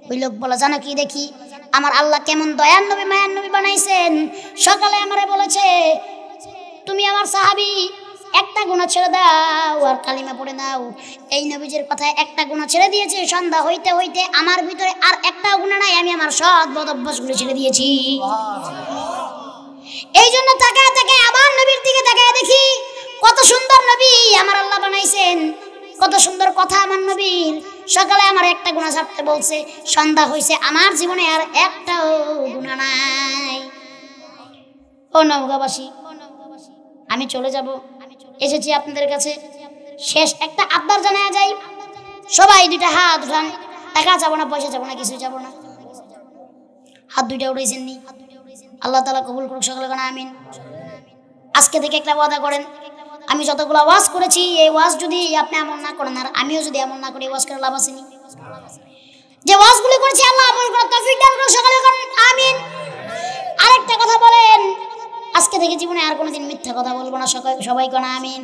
ওই লোক বলে জানো কি দেখি? আমার আল্লাহ কেমন দয়ার নবী মায়ার নবী বানাইছেন। সকালে আমারে বলেছে তুমি আমার সাহাবী, একটা গুনাহ ছেড়ে দাও আর কালিমা পড়ে দাও। এই নবীজির কথায় একটা গুনাহ ছেড়ে দিয়েছে, সন্ধ্যা হইতে হইতে আমার ভিতরে আর একটা গুনাহ নাই, আমি আমার সৎ বদ অভ্যাসগুলো ছেড়ে দিয়েছি। এই জন্য তাকায় তাকায় আবার নবীর দিকে তাকায় দেখি কত সুন্দর নবী আমার আল্লাহ বানাইছেন, কত সুন্দর কথা আমার নবীর। সকালে আমার একটা গুনাহ ছাড়তে বলছে, সন্ধ্যা হইছে আমার জীবনে আর একটাও গুনাহ নাই। ও নওগাঁবাসী, আমি চলে যাব, এসেছি আপনাদের কাছে। শেষ একটা আবদার জানায়া যাই, সবাই দুইটা হাত উঠান। টাকা চাবো না, পয়সা চাবো না, কিছু চাবো না। হাত দুইটা উঠাইছেন নি? আল্লাহ তাআলা কবুল করুক, সকলে কোন আমিন। আজকে থেকে একটা ওয়াদা করেন, আমি যতগুলো ওয়াজ করেছি এই ওয়াজ যদি আপনি আমল না করেন আর আমিও যদি আমল না করি, ওয়াজ করে লাভ আছে নি? যে ওয়াজগুলো করেছি আল্লাহ আমল করার তৌফিক দান করুন, সকলে কোন আমিন। আরেকটা কথা বলেন, আজকে থেকে জীবনে আর কোনোদিন মিথ্যা কথা বলবো না, সবাই কোন আমিন।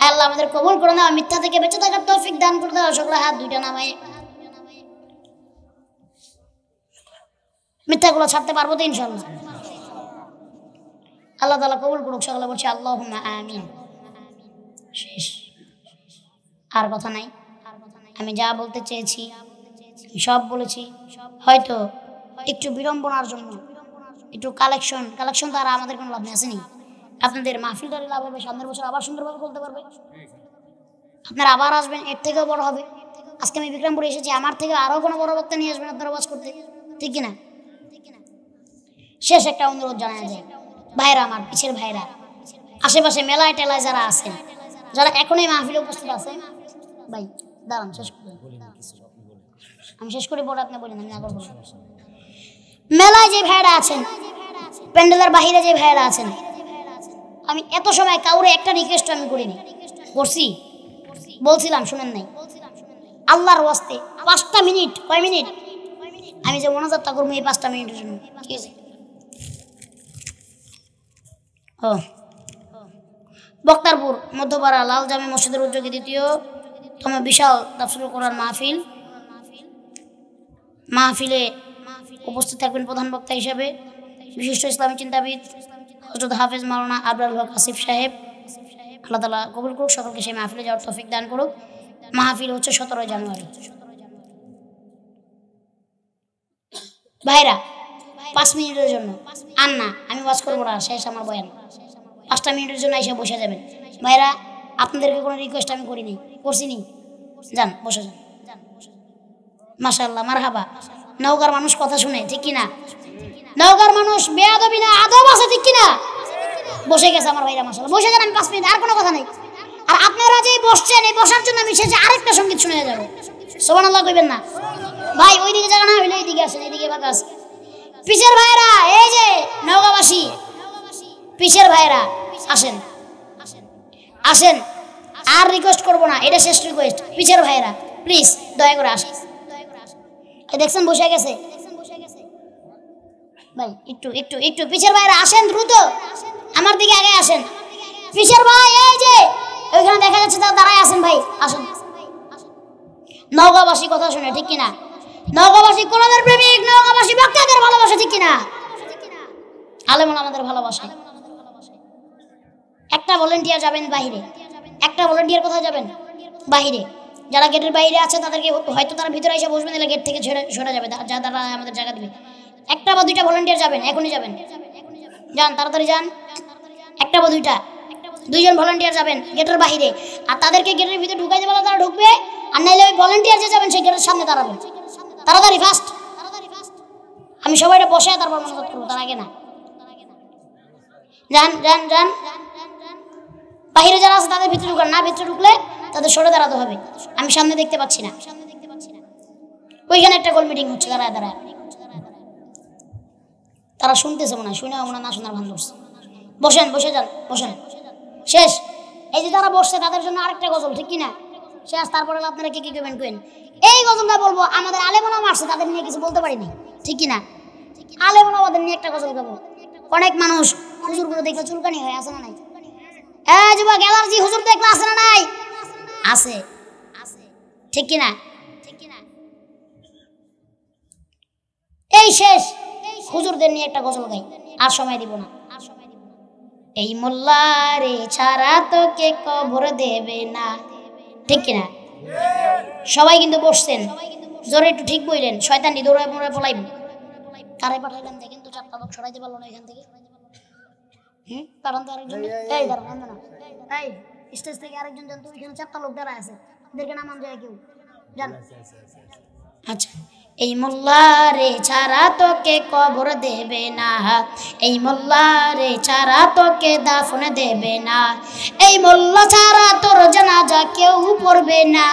আল্লাহ আমাদের কবুল করে দাও, মিথ্যা থেকে বেঁচে থাকার তৌফিক দান করে দাও। সকলে হাত দুইটা নামায়। মিথ্যাগুলো ছাড়তে পারবো তো ইনশাআল্লাহ? আল্লাহ তাআলা কবুল করুক, সকলে বলছি আল্লাহুম্মা আমিন। শেষ, আর কথা নাই। আমি যা বলতে চেয়েছি সব বলেছি। হয়তো একটু বিড়ম্বনার জন্য একটু কালেকশন তো আর আমাদের কোনো লাভ নেই, আসেনি? আপনাদের মাহফিলটারই লাভ হবে, সামনের বছর আবার সুন্দরভাবে বলতে পারবে, আপনারা আবার আসবেন, এর থেকেও বড় হবে। আজকে আমি বিক্রমপুরে এসেছি, আমার থেকে আরও কোনো বড় বক্তা নিয়ে আসবেন আপনারা ওয়াজ করতে, ঠিক কিনা? শেষ একটা অনুরোধ জানা যায়, ভাইরা আমার, পিছের ভাইরা, আশেপাশে মেলায় টেলায় যারা আছেন, যারা এখনই মাহফিলে উপস্থিত আছে, ভাই দাঁড়ান, শেষ করি আমি, শেষ করে পরে আপনি বলেন, আমি আগে বলবো। মেলায় যে ভাইরা আছেন, প্যান্ডেলের বাহিরে যে ভাইরা আছেন, আমি এত সময় কাউরে একটা রিকোয়েস্ট আমি করিনি, করছি, বলছিলাম, শুনেন নাই? আল্লাহর ওয়াস্তে 5টা মিনিট, কয় মিনিট আমি যে মোনাজাতটা করবো এই 5টা মিনিটের জন্য, ঠিক আছে? বক্তারপুর মধ্যপাড়া লাল জামে মসজিদের উদ্যোগে দ্বিতীয়তম বিশাল তাফসীরুল কোরআন মাহফিলে উপস্থিত থাকবেন প্রধান বক্তা হিসেবে বিশিষ্ট ইসলামী চিন্তাবিদ হযরত হাফেজ মাওলানা আবরাল হক আসিফ সাহেব। আল্লাহ তাআলা কবুল করুক, সকলকে সেই মাহফিলে যাওয়ার তৌফিক দান করুক। মাহফিল হচ্ছে 17 জানুয়ারি। ভাইরা 5 মিনিটের জন্য, আর না আমি ওয়াজ করবো না, শেষ আমার বয়ান। 5টা মিনিটের জন্য এসে বসে যাবেন। ভাইরা আপনাদেরকে কোনো রিকোয়েস্ট আমি করিনি, করছি নি? যান বসে যান। মাশাআল্লাহ, মারহাবা। নওগাঁর মানুষ কথা শুনে, ঠিক কিনা? নওগাঁর মানুষ বেয়াদবি না, আদব আছে, ঠিক কিনা? বসে গেছে আমার ভাইরা, মাশাআল্লাহ। বসে যান, আমি 5 মিনিট, আর কোনো কথা নেই। আর আপনারা যে বসছেন, এই বসার জন্য আমি শেষে আরেকটা সঙ্গীত শুনে যাবো। সুবহানাল্লাহ কইবেন না ভাই? ওইদিকে জায়গা না হইলে এইদিকে আসেন, এইদিকে বাঁকা আছে। পিছের ভাইরা, এই যে নওগাঁবাসী পিছের ভাইরা, আসেন আসেন, আর রিকোয়েস্ট করবো না, এটা শেষ রিকোয়েস্ট। পিছের ভাইরা প্লিজ দয়া করে আসেন। দেখছেন বসে গেছে ভাই, একটু একটু একটু পিছের ভাইরা আসেন, দ্রুত আমার দিকে আগে আসেন। পিছের ভাই, এই যে ওইখানে দেখা যাচ্ছে তারা দাঁড়ায় আছেন, ভাই আসেন। নওগাঁবাসী কথা শুনে, ঠিক কিনা? নওগাঁবাসী কোরআনের প্রেমিক, নওগাঁবাসী বক্তাদের ভালোবাসে, ঠিক কিনা? আলেম আমাদের ভালোবাসে। একটা ভলান্টিয়ার যাবেন বাহিরে, একটা ভলান্টিয়ার কোথায় যাবেন? বাহিরে। যারা গেটের বাইরে আছে তাদেরকে হয়তো তারা ভিতরে এসে বসবেন, তাহলে গেট থেকে সরে যাবে, যারা আমাদের জায়গা দিবে। একটা বা দুইটা ভলান্টিয়ার যাবেন, এখনই যাবেন, যান তাড়াতাড়ি যান। একটা বা দুইজন ভলান্টিয়ার যাবেন গেটের বাহিরে, আর তাদেরকে গেটের ভিতরে ঢুকাই দেবে, তারা ঢুকবে। আর নাইলে ওই ভলান্টিয়ার যে যাবেন সেই গেটের সামনে দাঁড়াবেন। তাড়াতাড়ি ফাস্ট, আমি সবাইটা বসে তারপর মনোযোগ করবো, তার আগে না। যান যান যান, বাহিরে যারা আছে তাদের ভিতরে ঢুকান না, ভিতরে ঢুকলে তাদের সরে দাঁড়াতে হবে। আমি সামনে দেখতে পাচ্ছি না, ওইখানে একটা গোল মিটিং হচ্ছে, দাঁড়ায় দাঁড়ায় তারা শুনতেছে মনে হয়, শুনে মনে হয় না শোনার ভান ধরছে। বসেন, বসে যান, বসেন। শেষ। এই যে যারা বসছে তাদের জন্য আরেকটা গজল, ঠিক কিনা? শেষ। তারপরে আপনারা কি কি করবেন করেন। এই গজলটা বলবো, আমাদের আলেমুলামা আসছে, তাদের নিয়ে কিছু বলতে পারিনি, ঠিক কিনা? আলেমুলামাদের নিয়ে একটা গজল গাবো। অনেক মানুষ হুজুরগুলো দেখলে চুলকানি হয়, আছে না নাই? যুবক অ্যালার্জি হুজুর দেখলে আছে না নাই? আছে, ঠিক কিনা? এই শেষ, হুজুরদের নিয়ে একটা গজল গাই, আর সময় দিব না। এই মোল্লারে ছাড়া তোকে কবর দেবে না, ঠিক কিনা? সবাই কিন্তু বসছেন, জোরে একটু ঠিক বইলেন, শয়তানি দৌড়ায় পড়ে পলাইবেন। কারে পাঠাইলেন দেখেন তো, 4টা লোক সরাইতে পারলো না এখান থেকে। কারণ তো আরেকজন এই দাঁড়ান না এই স্টেজ থেকে আরেকজন জান, তো এখানে 4টা লোক দাঁড়ায় আছে, এদেরকে নামান যায় কেউ জান? আচ্ছা, এই মোল্লারে ছাড়া তোকে কবর দেবে না, এই মোল্লারে ছাড়া তোকে দাফন দেবে না, এই মোল্লা ছাড়া তোর জানাজা কেউ পড়বে না,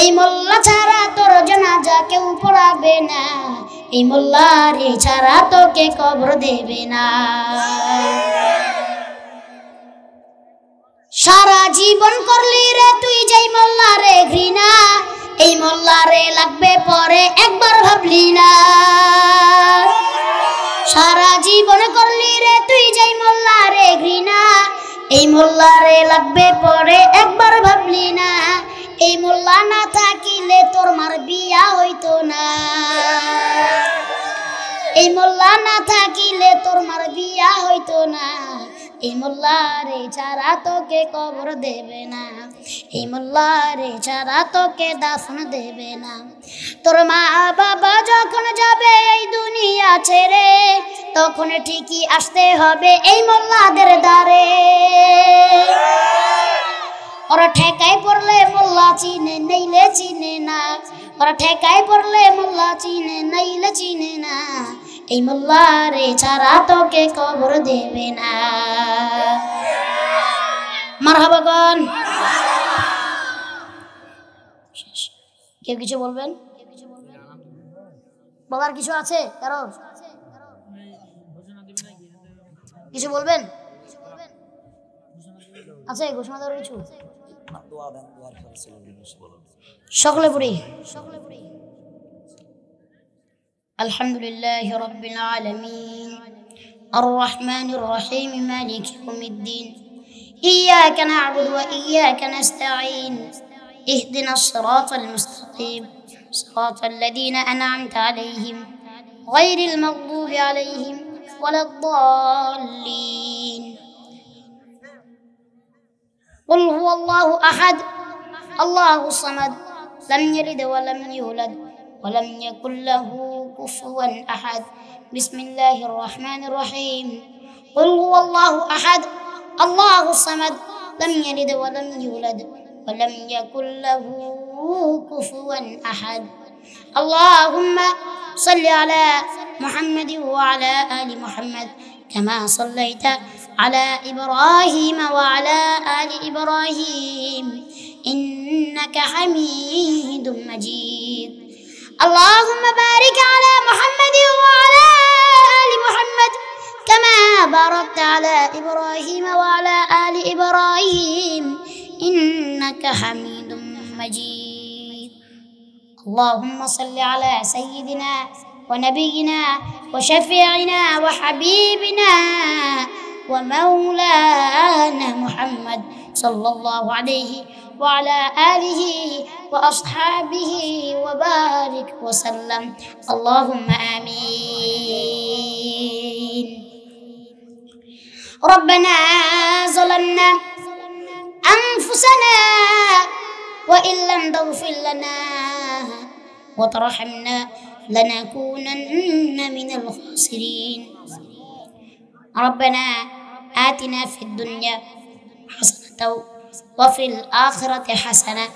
এই মোল্লা ছাড়া তোর জানাজা কেউ পড়াবে না, এই মোল্লারে ছাড়া তোকে কবর দেবে না। সারা জীবন করলি রে তুই যেই মোল্লারে ঘৃণা, এই মোল্লারে লাগবে পরে একবার ভাবলি না। সারা জীবন করলি রে তুই যেই মোল্লারে ঘৃণা, এই মোল্লারে লাগবে পরে একবার ভাবলি না। এই মোল্লা না থাকিলে তোর মার বিয়া হইতো না, এই মোল্লা না থাকিলে তোর মার বিয়া হইতো না, এই মোল্লারে ছাড়া তোকে কবর দেবে না, এই মোল্লারে ছাড়া তোকে দাফন দেবে না। তোর মা বাবা যখন যাবে এই দুনিয়া ছেড়ে, তখন ঠিকই আসতে হবে এই মোল্লাদের দ্বারে। ওরা ঠেকায় পড়লে মোল্লা চিনে নইলে চিনে না, ওরা ঠেকায় পড়লে মোল্লা চিনে নইলে চিনে না, এই মোল্লারে ছাড়া তোকে কবর দেবে না। মারহাবা গান। কেউ কিছু বলবেন? বলার কিছু আছে কারো? কিছু বলবেন? আছে ঘোষণা দেওয়ার কিছু? সকলে পড়ি। আলহামদুলিল্লাহি রাব্বিল আলামিন আর রহমানির রহিম মালিক ইয়াউমিদ্দিন ইয়্যাকা না'বুদু ওয়া ইয়্যাকা নাস্তাঈন ইহদিনাস সিরাতাল মুস্তাকিম সিরাতাল লাযীনা আন'আমতা আলাইহিম গায়রিল মাগদুবি আলাইহিম ওয়ালাদ-দাল্লিন। قل هو الله أحد الله الصمد لم يلد ولم يولد ولم يكن له كفوا أحد. بسم الله الرحمن الرحيم. قل هو الله أحد الله الصمد لم يلد ولم يولد ولم يكن له كفوا أحد. اللهم صل على محمد وعلى آل محمد كما صليت على إبراهيم وعلى آل إبراهيم إنك حميد مجيد. اللهم بارك على محمد وعلى آل محمد كما باركت على إبراهيم وعلى آل إبراهيم إنك حميد مجيد. اللهم صل على سيدنا ونبينا وشفيعنا وحبيبنا ومولانا محمد صلى الله عليه وعلى آله وأصحابه وبارك وسلم. اللهم آمين. ربنا ظلمنا أنفسنا وإن لم تغفر لنا وترحمنا لنكونن من الخاسرين. ربنا آتنا في الدنيا حسنة وفي الآخرة حسنة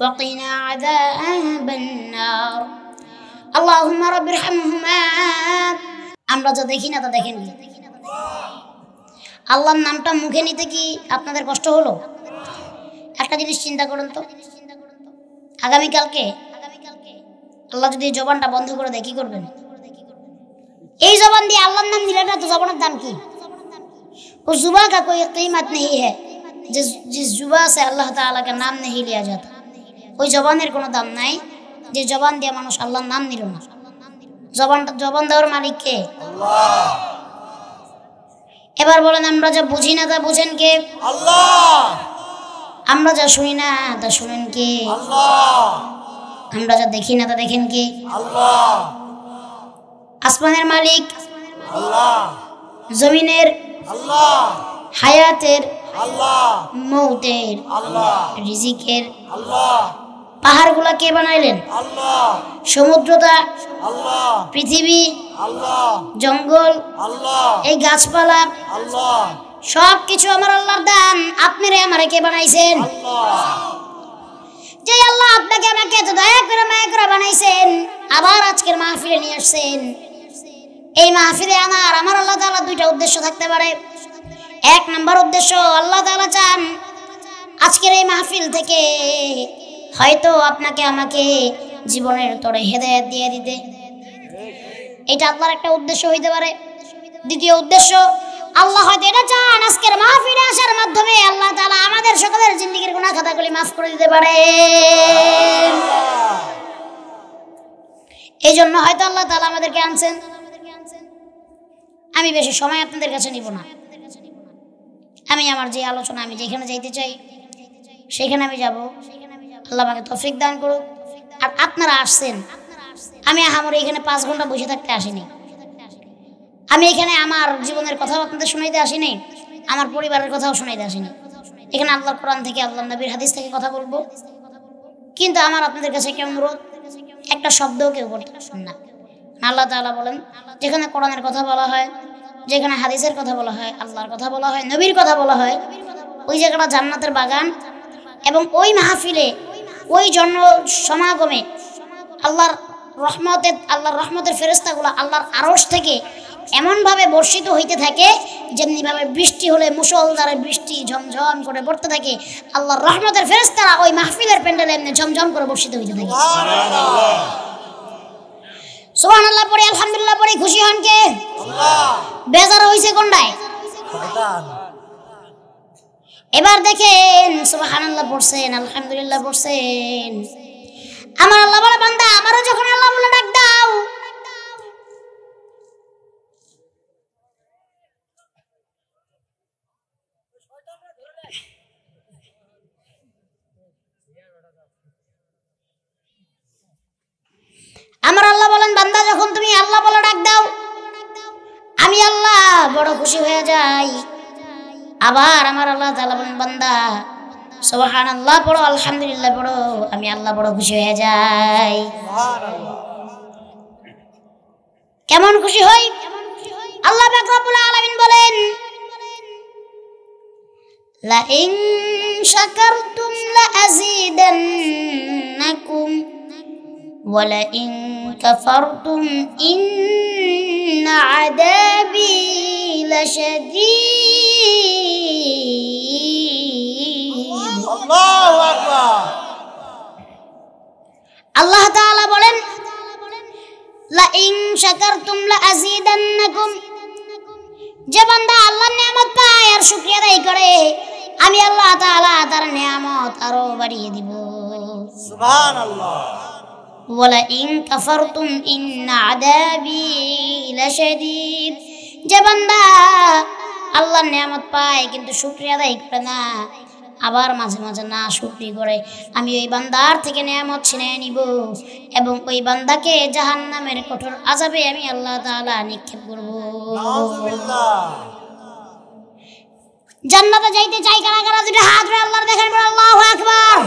وقنا عذاب النار. اللهم رب ارحمهما. আমরা যা দেখি না তা দেখেন কি? আল্লাহর নামটা মুখে নিতে কি আপনাদের কষ্ট হলো? একটা জিনিস চিন্তা করুন তো, আগামীকালকে আল্লাহ যদি জবানটা বন্ধ করে দেয় কি করবেন? এই জবান দিয়ে আল্লাহর নাম দিলে না তো জবানের দাম কি? उस जुबा का कोई कीमत नहीं है जिस जुबा से अल्लाह ताला का नाम नहीं लिया जाता। ওই জবানের কোনো দাম নাই যে জবান দিয়ে মানুষ আল্লাহর নাম নিল না। জবান দেওয়ার মালিক কে? আল্লাহ। এবার বলেন, আমরা যা বুঝি না তা বুঝেন কে? আল্লাহ। আমরা যা শুনি না তা শুনেন কে? আল্লাহ। আমরা যা দেখি না তা দেখেন কে? আল্লাহ। আসমানের মালিক আল্লাহ, জমিনের আল্লাহ, হায়াতের আল্লাহ, মৌতের আল্লাহ, রিজিকের আল্লাহ। পাহাড়গুলা কে বানাইলেন? আল্লাহ। সমুদ্রটা আল্লাহ, পৃথিবী আল্লাহ, জঙ্গল আল্লাহ, এই গাছপালা আল্লাহ, সবকিছু আমার আল্লাহর দান। আপনারে আমারে কে বানাইছেন? যে আল্লাহ আপনাকে আমাকে এত দয়া করে মায়া করে বানাইছেন, আবার আজকের মাহফিলে নিয়ে আসছেন। এই মাহফিলে আমার আল্লাহ তাআলা দুইটা উদ্দেশ্য থাকতে পারে। এক নম্বর উদ্দেশ্য, আল্লাহ তাআলা চান আজকের এই মাহফিল থেকে হয়তো আপনাকে আমাকে জীবনের তরে হেদায়েত দিয়ে দিতে, এটা আল্লাহর একটা উদ্দেশ্য হইতে পারে। দ্বিতীয় উদ্দেশ্য, আল্লাহ হয়তো এটা চান আজকের মাহফিলে আসার মাধ্যমে আল্লাহ তাআলা আমাদের সকলের জিন্দেগীর গুনাহ খাতাগুলি মাফ করে দিতে পারে। এই জন্য হয়তো আল্লাহ তাআলা আমাদেরকে আনছেন। আমি বেশি সময় আপনাদের কাছে নিব না। আমি আমার যে আলোচনা, আমি যেখানে যাইতে চাই সেখানে আমি যাব। আল্লাহ আমাকে তৌফিক দান করুক। আর আপনারা আসছেন, আমি আমার এখানে 5 ঘন্টা বসে থাকতে আসিনি। আমি এখানে আমার জীবনের কথাও আপনাদের শোনাইতে আসিনি, আমার পরিবারের কথাও শোনাইতে আসিনি। এখানে আল্লাহর কোরআন থেকে, আল্লাহর নবীর হাদিস থেকে কথা বলবো। কিন্তু আমার আপনাদের কাছে একটা অনুরোধ, একটা শব্দও কেউ করতে পারবেন না। আল্লাহ তাআলা বলেন, যেখানে কোরআনের কথা বলা হয়, যেখানে হাদিসের কথা বলা হয়, আল্লাহর কথা বলা হয়, নবীর কথা বলা হয়, ওই জায়গাটা জান্নাতের বাগান। এবং ওই মাহফিলে, ওই জন সমাগমে আল্লাহর রহমতের ফেরেশতাগুলো আল্লাহর আরশ থেকে এমনভাবে বর্ষিত হইতে থাকে, যেমনিভাবে বৃষ্টি হলে মুষলধারে বৃষ্টি ঝমঝম করে পড়তে থাকে, আল্লাহর রহমতের ফেরেশতারা ওই মাহফিলের প্যান্ডেলে এমনি ঝমঝম করে বর্ষিত হইতে থাকে। সুবহানাল্লাহ পড়ে, আলহামদুলিল্লাহ পড়ে খুশি হন কে? আল্লাহ। বেজার হইছে কোনটায়? শয়তান। এবার দেখেন, সুবহানাল্লাহ পড়ছেন, আলহামদুলিল্লাহ পড়ছেন, আমার আল্লাহ বলে, বান্দা আমারও যখন আল্লাহ বলে ডাক দাও, আমার আল্লাহ বলেন, বান্দা যখন তুমি আল্লাহ বলে ডাক দাও, আমি আল্লাহ বড় খুশি হয়ে যাই। আবার আমার আল্লাহ তাআলা বলেন, বান্দা সুবহানাল্লাহ পড়ো, আলহামদুলিল্লাহ পড়ো, আমি আল্লাহ বড় খুশি হয়ে যাই। কেমন খুশি হই? আল্লাহ পাক রব্বুল আলামিন বলেন, লা ইন শাকারতুম লা আযীদান্নাকুম ওয়া লা ইন কাফারতুম ইন্না আযাবি লাশাদীদ। আল্লাহু আকবার। আল্লাহ তাআলা বলেন, লা ইন শাকারতুম লা আযীদান্নাকুম, যে বান্দা আল্লাহর নিয়ামত পায় আর শুকরিয়া আদায় করে, আমি আল্লাহ তাআলা তার নিয়ামত আরো বাড়িয়ে দিব। সুবহানাল্লাহ। ওয়া লা ইন কাফারতুম ইন্না আযাবি লাশাদীদ, যে বান্দা আল্লাহর নিয়ামত পায় কিন্তু শুকরিয়া আদায় করে না, আবার মাঝে মাঝে না শুকরিয়া করে, আমি ওই বান্দার থেকে নিয়ামত ছিনিয়ে নিব এবং ওই বান্দাকে জাহান্নামের কঠোর আযাবে আমি আল্লাহ তাআলা নিক্ষেপ করব। নাউযুবিল্লাহ। জান্নাতে যাইতে চাই কারা কারা? দুটো হাত ধরে আল্লাহর দেখেন, আল্লাহু আকবার।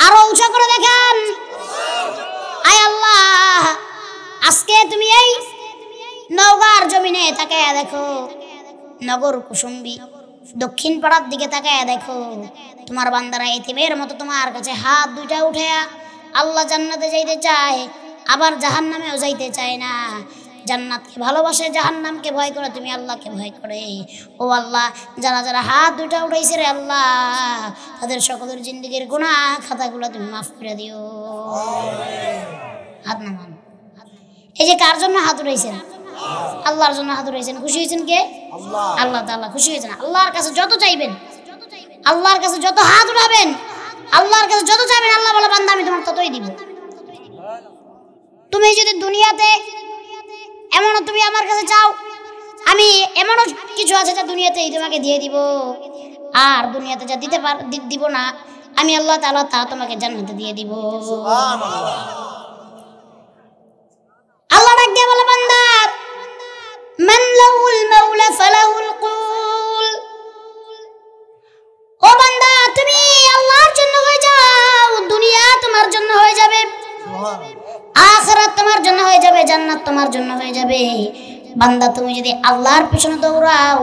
আরো উঁচু করে দেখেন। আয় আল্লাহ, আজকে তুমি এই নওগাঁর জমিনে তাকায়া দেখো, নগর কুসুম্বী দক্ষিণ পাড়ার দিকে তাকায়া দেখো, তোমার বান্দারা এতিমের মতো তোমার কাছে হাত দুইটা উঠায়া আল্লাহ জান্নাতে যাইতে চায়, আবার জাহান্নামেও যাইতে চায় না। জান্নাতকে ভালোবাসে, জাহান্নামকে ভয় করে, তুমি আল্লাহকে ভয় করে। ও আল্লাহ, যারা যারা হাত দুইটা উঠাইছে রে আল্লাহ, তাদের সকলের জিন্দেগীর গুনাহ খাতাগুলো তুমি মাফ করে দিও। হাত নামান। এই যে কার জন্য হাত উঠাইছেন? আল্লাহর জন্য হাত উঠাইছেন। খুশি হয়েছেন কে? আল্লাহ তাআলা খুশি হয়েছেন। আল্লাহর কাছে যত চাইবেন, আল্লাহর কাছে যত হাত উঠাবেন, আল্লাহর কাছে যত চাইবেন, আল্লাহ বলে, বান্দা আমি তোমার ততই দিব। তুমি যদি দুনিয়াতে এমনও তুমি আমার কাছে চাও, আমি এমনও কিছু আছে যা দুনিয়াতেই তোমাকে দিয়ে দিব, আর দুনিয়াতে যা দিব না, আমি আল্লাহ তাআলা তা তোমাকে জান্নাতে দিয়ে দিব। আল্লাহ ডাক দিয়ে বলে, বান্দা মান লাহুল মাওলা ফালাহুল কুল, ও বান্দা তুমি আল্লাহর জন্য হয়ে যাও, দুনিয়া তোমার জন্য হয়ে যাবে, আখিরাত তোমার জন্য হয়ে যাবে, জান্নাত তোমার জন্য হয়ে যাবে। বান্দা তুমি যদি আল্লাহর পিছনে দৌড়াও,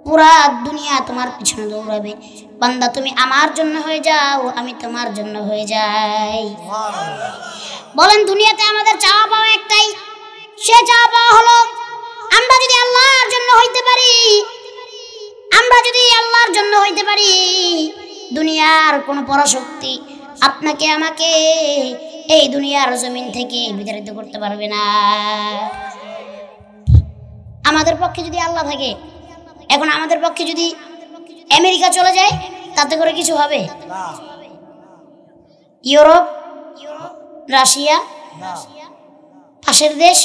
পুরা দুনিয়া তোমার পিছনে দৌড়াবে। বান্দা তুমি আমার জন্য হয়ে যাও, আমি তোমার জন্য হয়ে যাই। বলেন দুনিয়াতে আমাদের চাওয়া পাওয়া একটাই, সে চাওয়া পাওয়া হলো আমরা যদি আল্লাহর জন্য হইতে পারি, আমরা যদি আল্লাহর জন্য হইতে পারি, দুনিয়ার কোনো পরাশক্তি আপনাকে আমাকে এই দুনিয়ার জমিন থেকে বিতাড়িত করতে পারবে না। আমাদের পক্ষে যদি আল্লাহ থাকে, এখন আমাদের পক্ষে যদি আমেরিকা চলে যায় তাতে করে কিছু হবে? ইউরোপ, রাশিয়া, পাশের দেশ,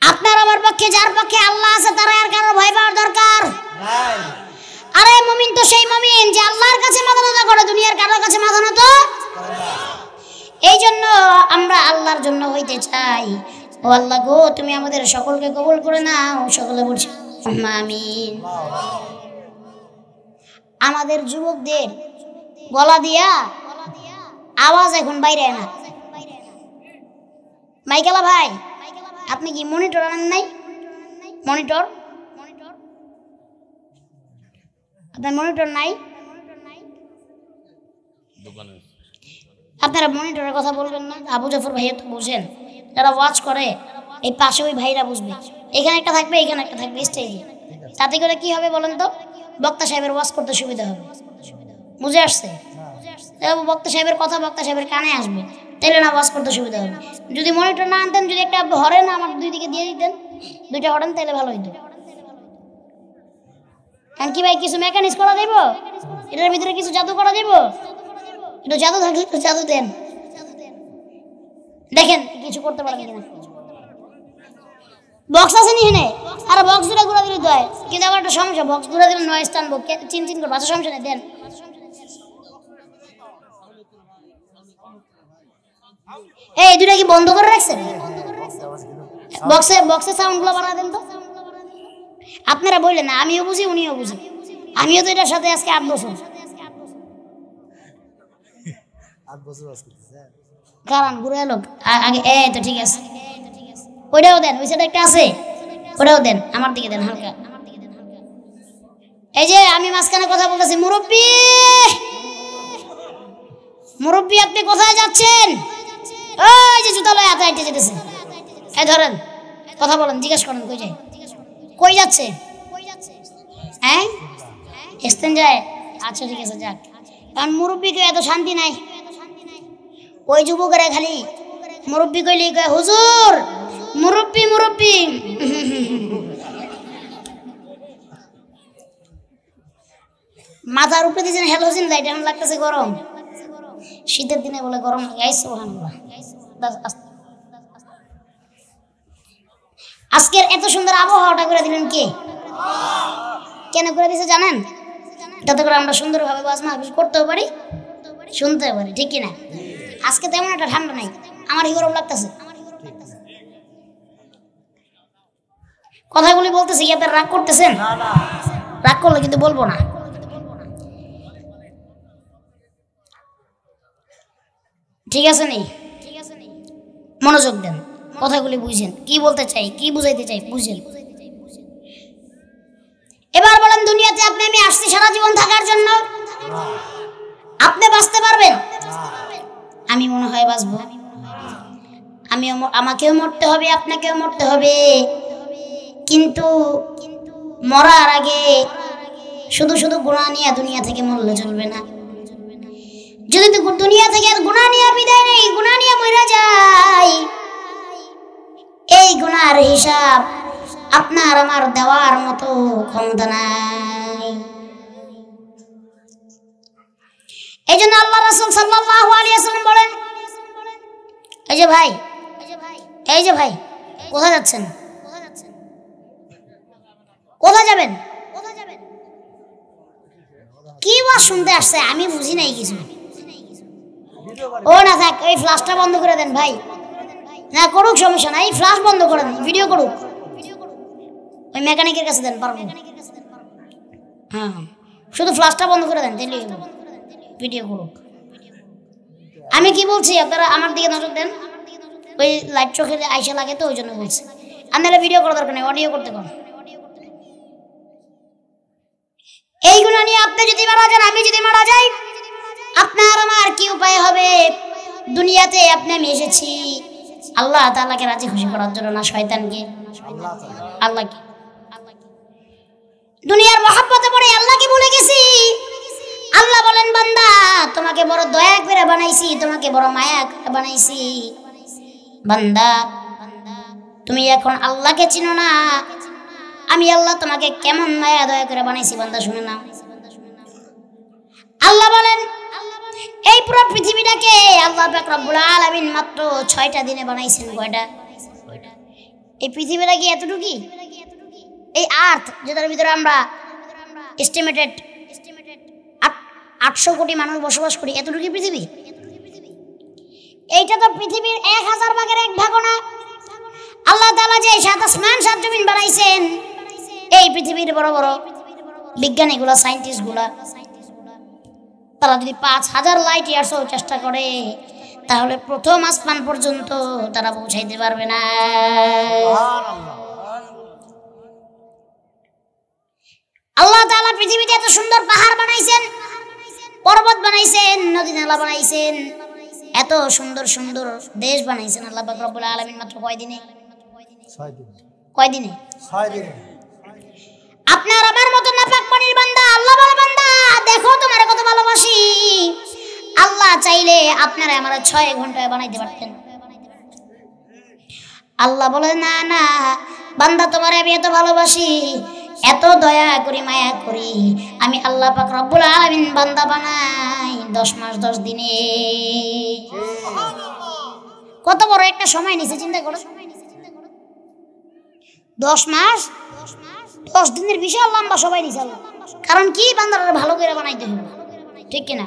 আপনার আমার পক্ষে যার পক্ষে আল্লাহ আছে তারা আর কারো ভয় পাওয়ার দরকার। আরে মুমিন তো সেই মুমিন যে আল্লাহর কাছে মাথা নত করে, দুনিয়ার কারোর কাছে মাথা নত। এই জন্য আমরা আল্লাহর জন্য হইতে চাই। ও আল্লাহ গো, তুমি আমাদের সকলকে কবুল করে নাও। সকলে বলছি আমিন। আমাদের যুবকদের গলা দিয়া আওয়াজ এখন বাইরে না। মাইকেলা ভাই, আপনি কি মনিটর আনেন নাই? মনিটর আপনার মনিটর নাই? আপনারা মনিটরের কথা বলবেন না। আবু জাফর ভাইয়া তো বুঝেন, যারা ওয়াচ করে এই পাশে ওই ভাইরা বুঝবে। এখানে একটা থাকবে, এখানে একটা থাকবে স্টেজে। তাতে করে কি হবে বলেন তো? বক্তা সাহেবের ওয়াচ করতে সুবিধা হবে। বুঝে আসছে? বক্তা সাহেবের কথা বক্তা সাহেবের কানে আসবে, তাইলে না ওয়াচ করতে সুবিধা হবে। যদি মনিটর না আনতেন, যদি একটা হরেন আমার দুই দিকে দিয়ে দিতেন, দুইটা হরেন, তাইলে ভালো হইতো। কারণ কি ভাই, কিছু মেকানিক্স করা দেব, এটার ভিতরে কিছু জাদু করা দেব, একটু জাদু থাকলে একটু জাদু দেন, দেখেন কিছু করতে পারেন কিনা। বক্স আছে নি হেনে, আর বক্স দুটা ঘুরা দিলে হয়, কিন্তু আবার একটা সমস্যা, বক্স ঘুরা দিলে নয়েজ টানবো, চিন করবো। আচ্ছা সমস্যা নেই, দেন। এই দুটা কি বন্ধ করে রাখছেন? বক্সে সাউন্ড গুলো বাড়া দেন তো। আপনারা বললেন না, আমিও বুঝি উনিও বুঝি, আমিও তো এটার সাথে আজকে 8 বছর। কারণ ঘুরে এলো আগে, এই তো ঠিক আছে, ওইটাও দেন, ওই সাইডে একটা আছে, ওটাও দেন, আমার দিকে দেন হালকা। এই যে আমি মাঝখানে কথা বলতেছি, মুরব্বি মুরব্বি আপনি কোথায় যাচ্ছেন? ওই যে জুতা লয়ে হাতে হাঁটে যেতেছে, এই ধরেন কথা বলেন, জিজ্ঞেস করেন কই যায়, কই যাচ্ছে? হ্যাঁ এসতেন যায়। আচ্ছা ঠিক আছে, যাক। কারণ মুরব্বিকে এত শান্তি নাই। ওই যুবকেরা খালি মুরব্বি কইলেই কয় হুজুর মুরব্বি মুরব্বি। মাথার উপরে দিয়েছেন হ্যালোজেন লাইট, এখন লাগতেছে গরম। শীতের দিনে বলে গরম লাগে। আজকের এত সুন্দর আবহাওয়াটা করে দিলেন কে? কেন করে দিয়েছে জানেন? যাতে করে আমরা সুন্দরভাবে ওয়াজ মাহফিল করতেও পারি, শুনতেও পারি, ঠিক কিনা? আজকে তেমন একটা ঠান্ডা নাই, আমার গরম লাগতেছে। কথাগুলি বলতেছি, ইয়াতে রাগ করতেছেন? রাগ করলে কিন্তু বলবো না। ঠিক আছে নি? মনোযোগ দেন, কথাগুলি বুঝেন, কি বলতে চাই, কি বুঝাইতে চাই, বুঝেন। এবার বলেন, দুনিয়াতে আপনি আমি আসছি সারা জীবন থাকার জন্য? আপনি বাঁচতে পারবেন? আমি মনে হয় বাঁচবো। আমাকেও মরতে হবে, আপনাকেও মরতে হবে। কিন্তু মরার আগে শুধু শুধু গুনাহ নিয়ে দুনিয়া থেকে মরলে চলবে না। যদি দুনিয়া থেকে গুনাহ নিয়ে বিদায় নেই, গুনাহ নিয়ে মরে যাই, এই গুনার হিসাব আপনার আমার দেওয়ার মতো ক্ষমতা নাই। এই জন্য আল্লাহ রাসূল সাল্লাল্লাহু আলাইহি ওয়াসাল্লাম বলেন, এই যে ভাই কোথায় যাচ্ছেন? কোথায় যাবেন? কি ওয়াজ শুনতে আসছে আমি বুঝি নাই কিছু। ও না থাক, ওই ফ্ল্যাশটা বন্ধ করে দেন ভাই। না করুক, সমস্যা নাই, ফ্ল্যাশ বন্ধ করেন, ভিডিও করুক। ওই মেকানিকের কাছে দেন, পারবেন। হ্যাঁ, শুধু ফ্ল্যাশটা বন্ধ করে দেন, তাহলে ভিডিও করুক। আমি কি বলছি আপনারা আমার দিকে নজর দেন। ওই লাইট চোখে আইসা লাগে তো, ওই জন্য বলছি। আপনারা ভিডিও করার দরকার নেই, অডিও করতে পারেন। এইগুলো নিয়ে আপনি যদি মারা যান, আমি যদি মারা যাই, আপনার আমার কি উপায় হবে? দুনিয়াতে আপনি আমি এসেছি আল্লাহ তাআলাকে রাজি খুশি করার জন্য, না শয়তানকে? আল্লাহকে। দুনিয়ার মহব্বতে পড়ে আল্লাহকে ভুলে গেছি। আল্লাহ বলেন, বান্দা তোমাকে বড় দয়া করে বানাইছি, তোমাকে বড় মায়া করে বানাইছি। বান্দা তুমি এখন আল্লাহকে চিনো না, আমি আল্লাহ তোমাকে কেমন মায়া দয়া করে বানাইছি বান্দা শুনে নাও। আল্লাহ বলেন, এই পুরো পৃথিবীটাকে আল্লাহ পাক রব্বুল আলামিন মাত্র 6টা দিনে বানাইছেন। কয়টা? এই পৃথিবীটা কি এতটুকুই? এই আর্থ যেটার ভিতরে আমরা এস্টিমেটেড 800 কোটি মানুষ বসবাস করি, এতটুকুই পৃথিবী? এইটা তো পৃথিবীর 1000 ভাগের 1 ভাগও না। আল্লাহ তাআলা যে 7 আসমান 7 জমিন বানাইছেন, এই পৃথিবীর বড় বড় বিজ্ঞানীগুলা, সায়েন্টিস্টগুলা, তারা যদি 5000 লাইট ইয়ার্সও চেষ্টা করে, তাহলে প্রথম আসমান পর্যন্ত তারা পৌঁছাইতে পারবে না। আল্লাহ তাআলা পৃথিবীতে এত সুন্দর পাহাড় বানাইছেন, পর্বত বানাইছেন, নদী নালা বানাইছেন, এত সুন্দর সুন্দর দেশ বানাইছেন আল্লাহ পাক রব্বুল আলামিন মাত্র কয় দিনে? 6 দিন। কয় দিনে? 6 দিনে। আপনার আমার মতো নাপাক পানির বান্দা আল্লাহ বলে, বান্দা দেখো তোমার কত ভালোবাসি। আল্লাহ চাইলে আপনারা আমার 6 ঘন্টায় বানাইতে পারতেন। আল্লাহ বলে, না না বান্দা, তোমার আমি এত ভালোবাসি, এত দয়া করি, মায়া করি, আমি আল্লাহ পাক রব্বুল আলামিন বান্দা বানাই 10 মাস 10 দিনে। কত বড় একটা সময় নিছে, চিন্তা করো। 10 মাস 10 দিনের বিশাল লম্বা সময় নিছে আল্লাহ। কারণ কি? বান্দারা ভালো করে বানাইতে হবে, ঠিক কিনা?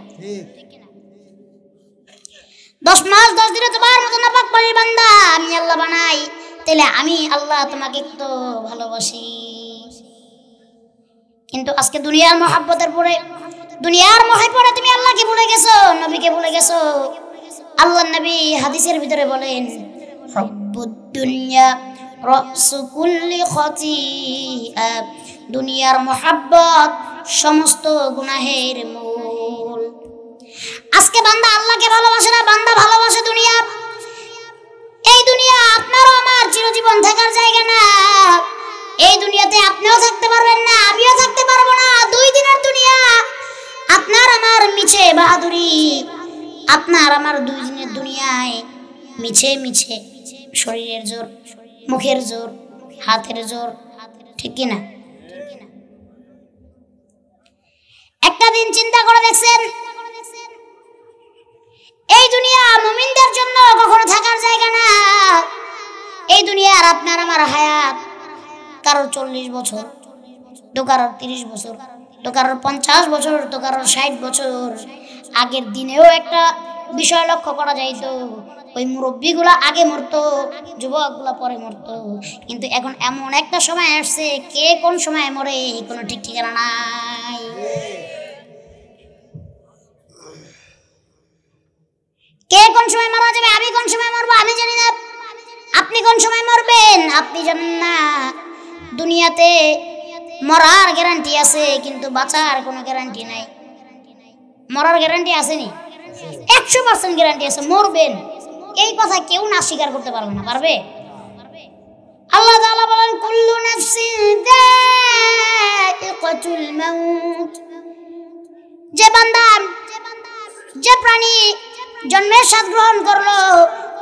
10 মাস 10 দিনে তোমার মতো নাপাক পানির বান্দা আমি আল্লাহ বানাই, তাহলে আমি আল্লাহ তোমাকে কত ভালোবাসি। কিন্তু আজকে দুনিয়ার মহব্বতের পরে, দুনিয়ার মোহে পড়ে তুমি আল্লাহকে ভুলে গেছো, নবীকে ভুলে গেছো। আল্লাহর নবী হাদিসের ভিতরে বলেন, হুব্বুদ দুনিয়া রাসু কুল্লি খতিআ, দুনিয়ার মহব্বত সমস্ত গুনাহের মূল। আজকে বান্দা আল্লাহকে ভালোবাসে না, বান্দা ভালোবাসে দুনিয়া। এই দুনিয়া আপনারও আমার চিরজীবন থাকার জায়গা না। এই দুনিয়াতে আপনিও থাকতে পারবেন না, আমিও থাকতে পারবো না। 2 দিনের দুনিয়া। আপনার আমার মিছে বাহাদুরি, আপনার আমার 2 দিনের দুনিয়ায় মিছে মিছে শরীরের জোর, মুখের জোর, হাতের জোর, ঠিক কিনা? একটা দিন চিন্তা করে দেখছেন, এই দুনিয়া মুমিনদের জন্য কখনো থাকার জায়গা না। এই দুনিয়ার আপনার আমার হায়াত কারোর 40 বছর, তো কারোর 30 বছর, তো কারোর 50 বছর, তো কারোর 60 বছর। আগের দিনেও একটা বিষয় লক্ষ্য করা যাইতো, ওই মুরব্বীগুলা আগে মরতো, যুবকগুলা পরে মরতো। কিন্তু এখন এমন একটা সময় আসছে, কে কোন সময় মরে কোনো ঠিক ঠিকানা নাই। কে কোন সময় মারা যাবে, আমি কোন সময় মরবো আমি জানি না, আপনি কোন সময় মরবেন আপনি জানেন না। দুনিয়াতে মরার গ্যারান্টি আছে, কিন্তু বাঁচার কোনো গ্যারান্টি নাই। মরার গ্যারান্টি আসেনি, 100% গ্যারান্টি আছে, মরবেন। এই কথা কেউ না স্বীকার করতে পারবে না, পারবে? আল্লাহ তাআলা বলেন, কুল্লু নাফসিন যায়িকাতুল মাউত। যে বান্দা, যে প্রাণী জন্মের স্বাদ গ্রহণ করলো,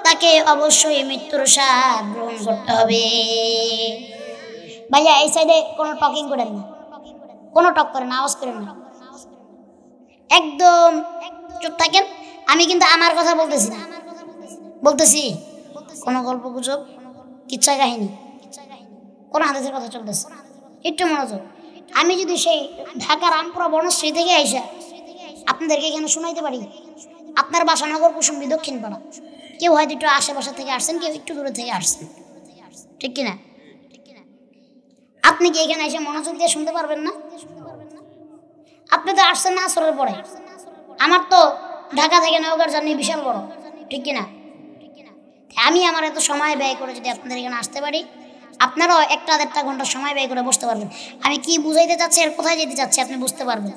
তাকে অবশ্যই মৃত্যুর স্বাদ গ্রহণ করতে হবে। ভাইয়া এই সাইডে কোনো টকিং করেন না, কোনো টক করেন না, আওয়াজ করেন না, একদম চুপ থাকেন। আমি কিন্তু আমার কথা বলতেছি না, বলতেছি কোনো গল্প গুজব, কিচ্ছা কাহিনী, কোন হাদিসের কথা চলতেছে, একটু মনোযোগ। আমি যদি সেই ঢাকা রামপুরা বনশ্রী থেকে আইসা আপনাদেরকে এখানে শোনাইতে পারি, আপনার বাসা নগর কুসুম্বি দক্ষিণ পাড়া, কেউ হয়তো একটু আশেপাশে থেকে আসছেন, কেউ একটু দূরে থেকে আসছেন, ঠিক কিনা? আপনি কি এখানে এসে মনোযোগ দিয়ে শুনতে পারবেন না? আপনি তো আসছেন না আসরের পরে, আমার তো ঢাকা থেকে নওগাঁর জার্নি বিশাল বড়, ঠিক কিনা? আমি আমার এত সময় ব্যয় করে যদি আপনাদের এখানে আসতে পারি, আপনারাও 1-1.5 ঘন্টা সময় ব্যয় করে বসতে পারবেন। আমি কি বুঝাইতে চাচ্ছি আর কোথায় যেতে চাচ্ছি আপনি বুঝতে পারবেন,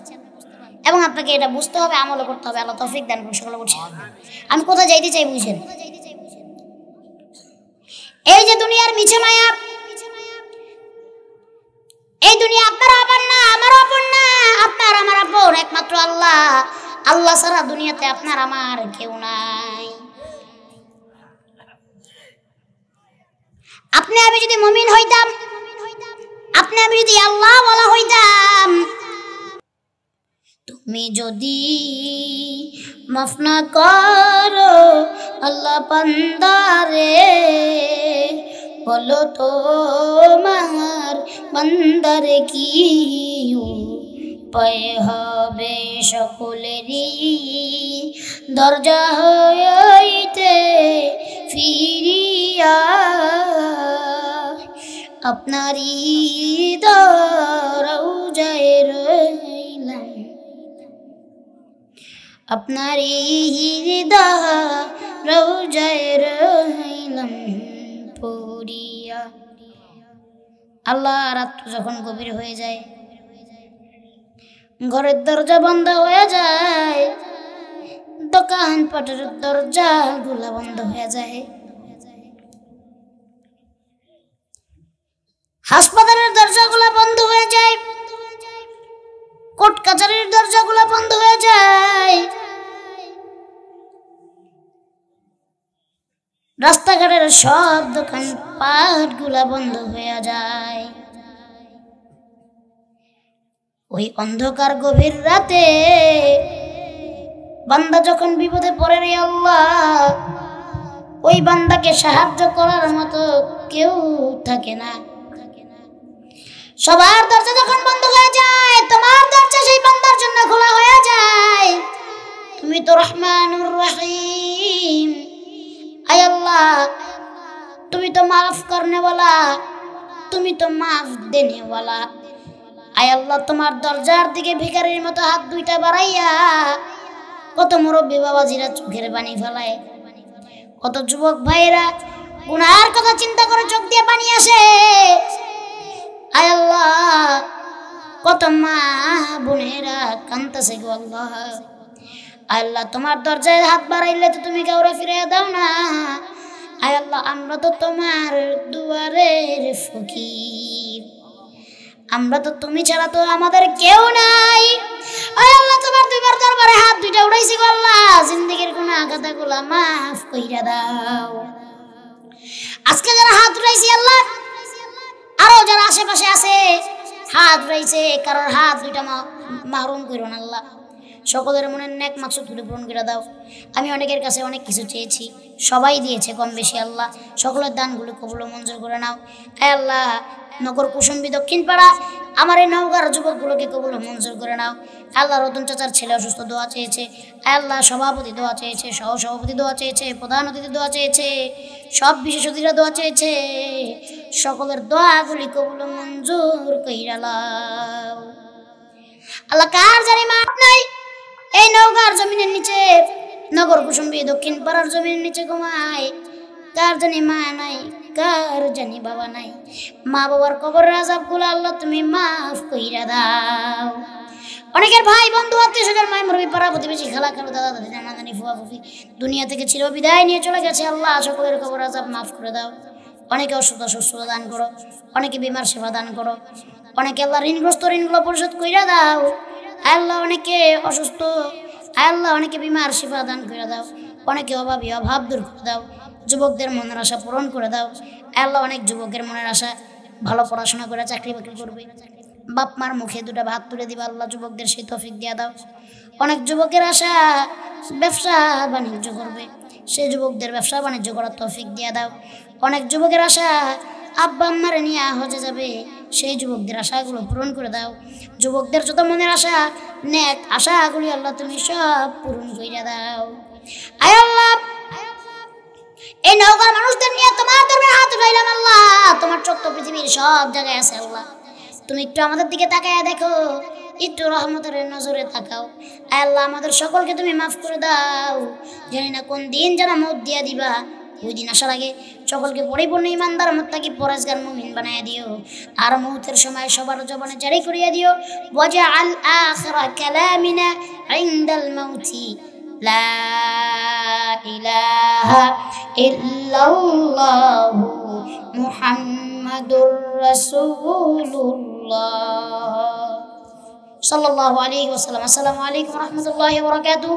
এবং আপনাকে এটা বুঝতে হবে, আমলও করতে হবে। আল্লাহ তৌফিক দান করুন সকলে বলছি। আমি কোথায় যাইতে চাই বুঝেন। এই যে দুনিয়ার মিছে মায়া, এই দুনিয়া আপনার আপন না, আমার আপন না, আপনার আমার আপন একমাত্র আল্লাহ। আল্লাহ ছাড়া দুনিয়াতে আপনার আমার কেউ নাই। আপনি আমি যদি মুমিন হইতাম, আপনি আমি যদি আল্লাহ ওয়ালা হইতাম, তুমি যদি মাফ না করো আল্লাহ বান্দারে, বলো তো মার বান্দারে কি উপায় হবে সকলেরই দরজা হইতে ফিরিয়া আপনারই রওজায় রইলাম, আপনারই রওজায় রইলাম পড়িয়া। আল্লাহ রাত্র যখন গভীর হয়ে যায়, ঘরের দরজা বন্ধ হয়ে যায়, দোকান পাটের দরজা গুলা বন্ধ হয়ে যায়, হাসপাতালের দরজাগুলা বন্ধ হয়ে যায়, কোর্ট কাছারির দরজাগুলা বন্ধ হয়ে যায়, রাস্তাঘাটের সব দোকান পাট গুলা বন্ধ হয়ে যায়। ওই অন্ধকার গভীর রাতে বান্দা যখন বিপদে পড়ে, রে আল্লাহ, ওই বান্দাকে সাহায্য করার মতো কেউ থাকে না। সবার দরজা যখন বন্ধ হয়ে যায়, তোমার দরজা সেই বান্দার জন্য খোলা হয়ে যায়। তুমি তো রহমানুর রহিম, আয় আল্লাহ তুমি তো মাফ করনে ওয়ালা, তুমি তো মাফ দেনে ওয়ালা। আয় আল্লাহ তোমার দরজার দিকে ভিখারির মতো হাত দুইটা বাড়াইয়া কত মুরব্বী বাবাজিরা চোখের পানি ফেলায়, কত যুবক ভাইরা গুনার কথা চিন্তা করে চোখ দিয়ে পানি আসে। আয় আল্লাহ কত মা বোনেরা কাঁদতেছে গো আল্লাহ। আল্লাহ তোমার দরজায় হাত বাড়াইলে তো তুমি কাউরে ফিরে দাও না। আয় আল্লাহ আমরা তো তোমার দুয়ারের ফকির, আমরা তো তুমি ছাড়া তো আমাদের কেউ নাই। আয় আল্লাহ তোমার দুইবার দরবারে হাত দুইটা উঠাইছি গো আল্লাহ, জিন্দেগির গুনাহ খাতাগুলা মাফ কইরা দাও। আজকে যারা হাত উঠাইছি আল্লাহ, আরো যারা আশেপাশে আছে হাত উঠাইছে, কারোর হাত দুইটা মাহরুম করো না আল্লাহ। সকলের মনের নেক মাকসুদ পূরণ করে দাও। আমি অনেকের কাছে অনেক কিছু চেয়েছি, সবাই দিয়েছে কম বেশি। আল্লাহ সকলের দানগুলো কবুল মঞ্জুর করে নাও। হে আল্লাহ নগর কুসুম্বী দক্ষিণ পাড়া আমার এই নওগাঁর যুবকগুলোকে কবুল মঞ্জুর করে নাও। আল্লাহ রতন চাচার ছেলে অসুস্থ, দোয়া চেয়েছে। আল্লাহ সভাপতি দোয়া চেয়েছে, সহ সভাপতি দোয়া চেয়েছে, প্রধান অতিথি দোয়া চেয়েছে, সব বিশেষ অতিথিরা দোয়া চেয়েছে। সকলের দোয়াগুলি কবুল মঞ্জুর কইরা লাও। আল্লাহ কার জানি মাপ নাই এই নওগাঁর জমিনের নিচে, নগর কুসুম্বী দক্ষিণ পাড়ার জমিনের নিচে ঘুমায়, কার জানি মা নাই, কার জানি বাবা নাই। মা বাবার কবরের আযাবগুলো আল্লাহ তুমি মাফ কইরা দাও। অনেকের ভাই বন্ধু আত্মীয় স্বজন মাই মুরব্বী পাড়া প্রতিবেশী খালা খালু দাদা দাদি নানা নানি ফুয়া ফুফি দুনিয়া থেকে চির বিদায় নিয়ে চলে গেছে। আল্লাহ সকলের কবরের আযাব মাফ করে দাও। অনেকে অসুস্থ সুস্থতা দান করো, অনেকে বিমার সেবা দান করো, অনেকে আল্লাহ ঋণগ্রস্ত ঋণগুলো পরিশোধ কইরা দাও। আল্লাহ অনেকে অসুস্থ, আল্লাহ অনেকে বিমার সেবা দান করে দাও, অনেকে অভাবী অভাব দূর করে দাও, যুবকদের মনের আশা পূরণ করে দাও। আল্লাহ অনেক যুবকের মনের আশা ভালো পড়াশোনা করে চাকরি বাকরি করবে, বাপ মার মুখে দুটা ভাত তুলে দিবা। আল্লাহ যুবকদের সেই তৌফিক দিয়া দাও। অনেক যুবকের আশা ব্যবসা বাণিজ্য করবে, সেই যুবকদের ব্যবসা বাণিজ্য করার তৌফিক দিয়া দাও। অনেক যুবকের আশা আব্বা আম্মারে নিয়ে হজে যাবে, সেই যুবকদের আশাগুলো পূরণ করে দাও। যুবকদের যত মনের আশা নেক আশাগুলি আল্লাহ তুমি সব পূরণ করে দাও। আয় আল্লাহ এই নওগাঁর মানুষদের নিয়ে তোমার দরবারে হাত উঠাইলাম। আল্লাহ তোমার চোখ তো পৃথিবীর সব জায়গায় আছে। আল্লাহ তুমি একটু আমাদের দিকে তাকায় দেখো, একটু রহমতের নজরে তাকাও। আয় আল্লাহ আমাদের সকলকে তুমি মাফ করে দাও। জানি না কোন দিন যারা মউত দিয়া দিবা, ওই দিন আসার আগে সকলকে পরিপূর্ণ ইমানদার মুত্তাকি পরেজগার মুমিন বানায়া দিও আর মউতের সময় সবার জবানে জারি করিয়া দিও ওয়াজআল আখিরা কালামিনা ইনদাল মাউতি লা ইলাহা ইল্লাল্লাহু মুহাম্মাদুর রাসূলুল্লাহ সাল্লাল্লাহু আলাইহি ওয়াসাল্লাম। আসসালামু আলাইকুম ওয়া রাহমাতুল্লাহি ওয়া বারাকাতুহু।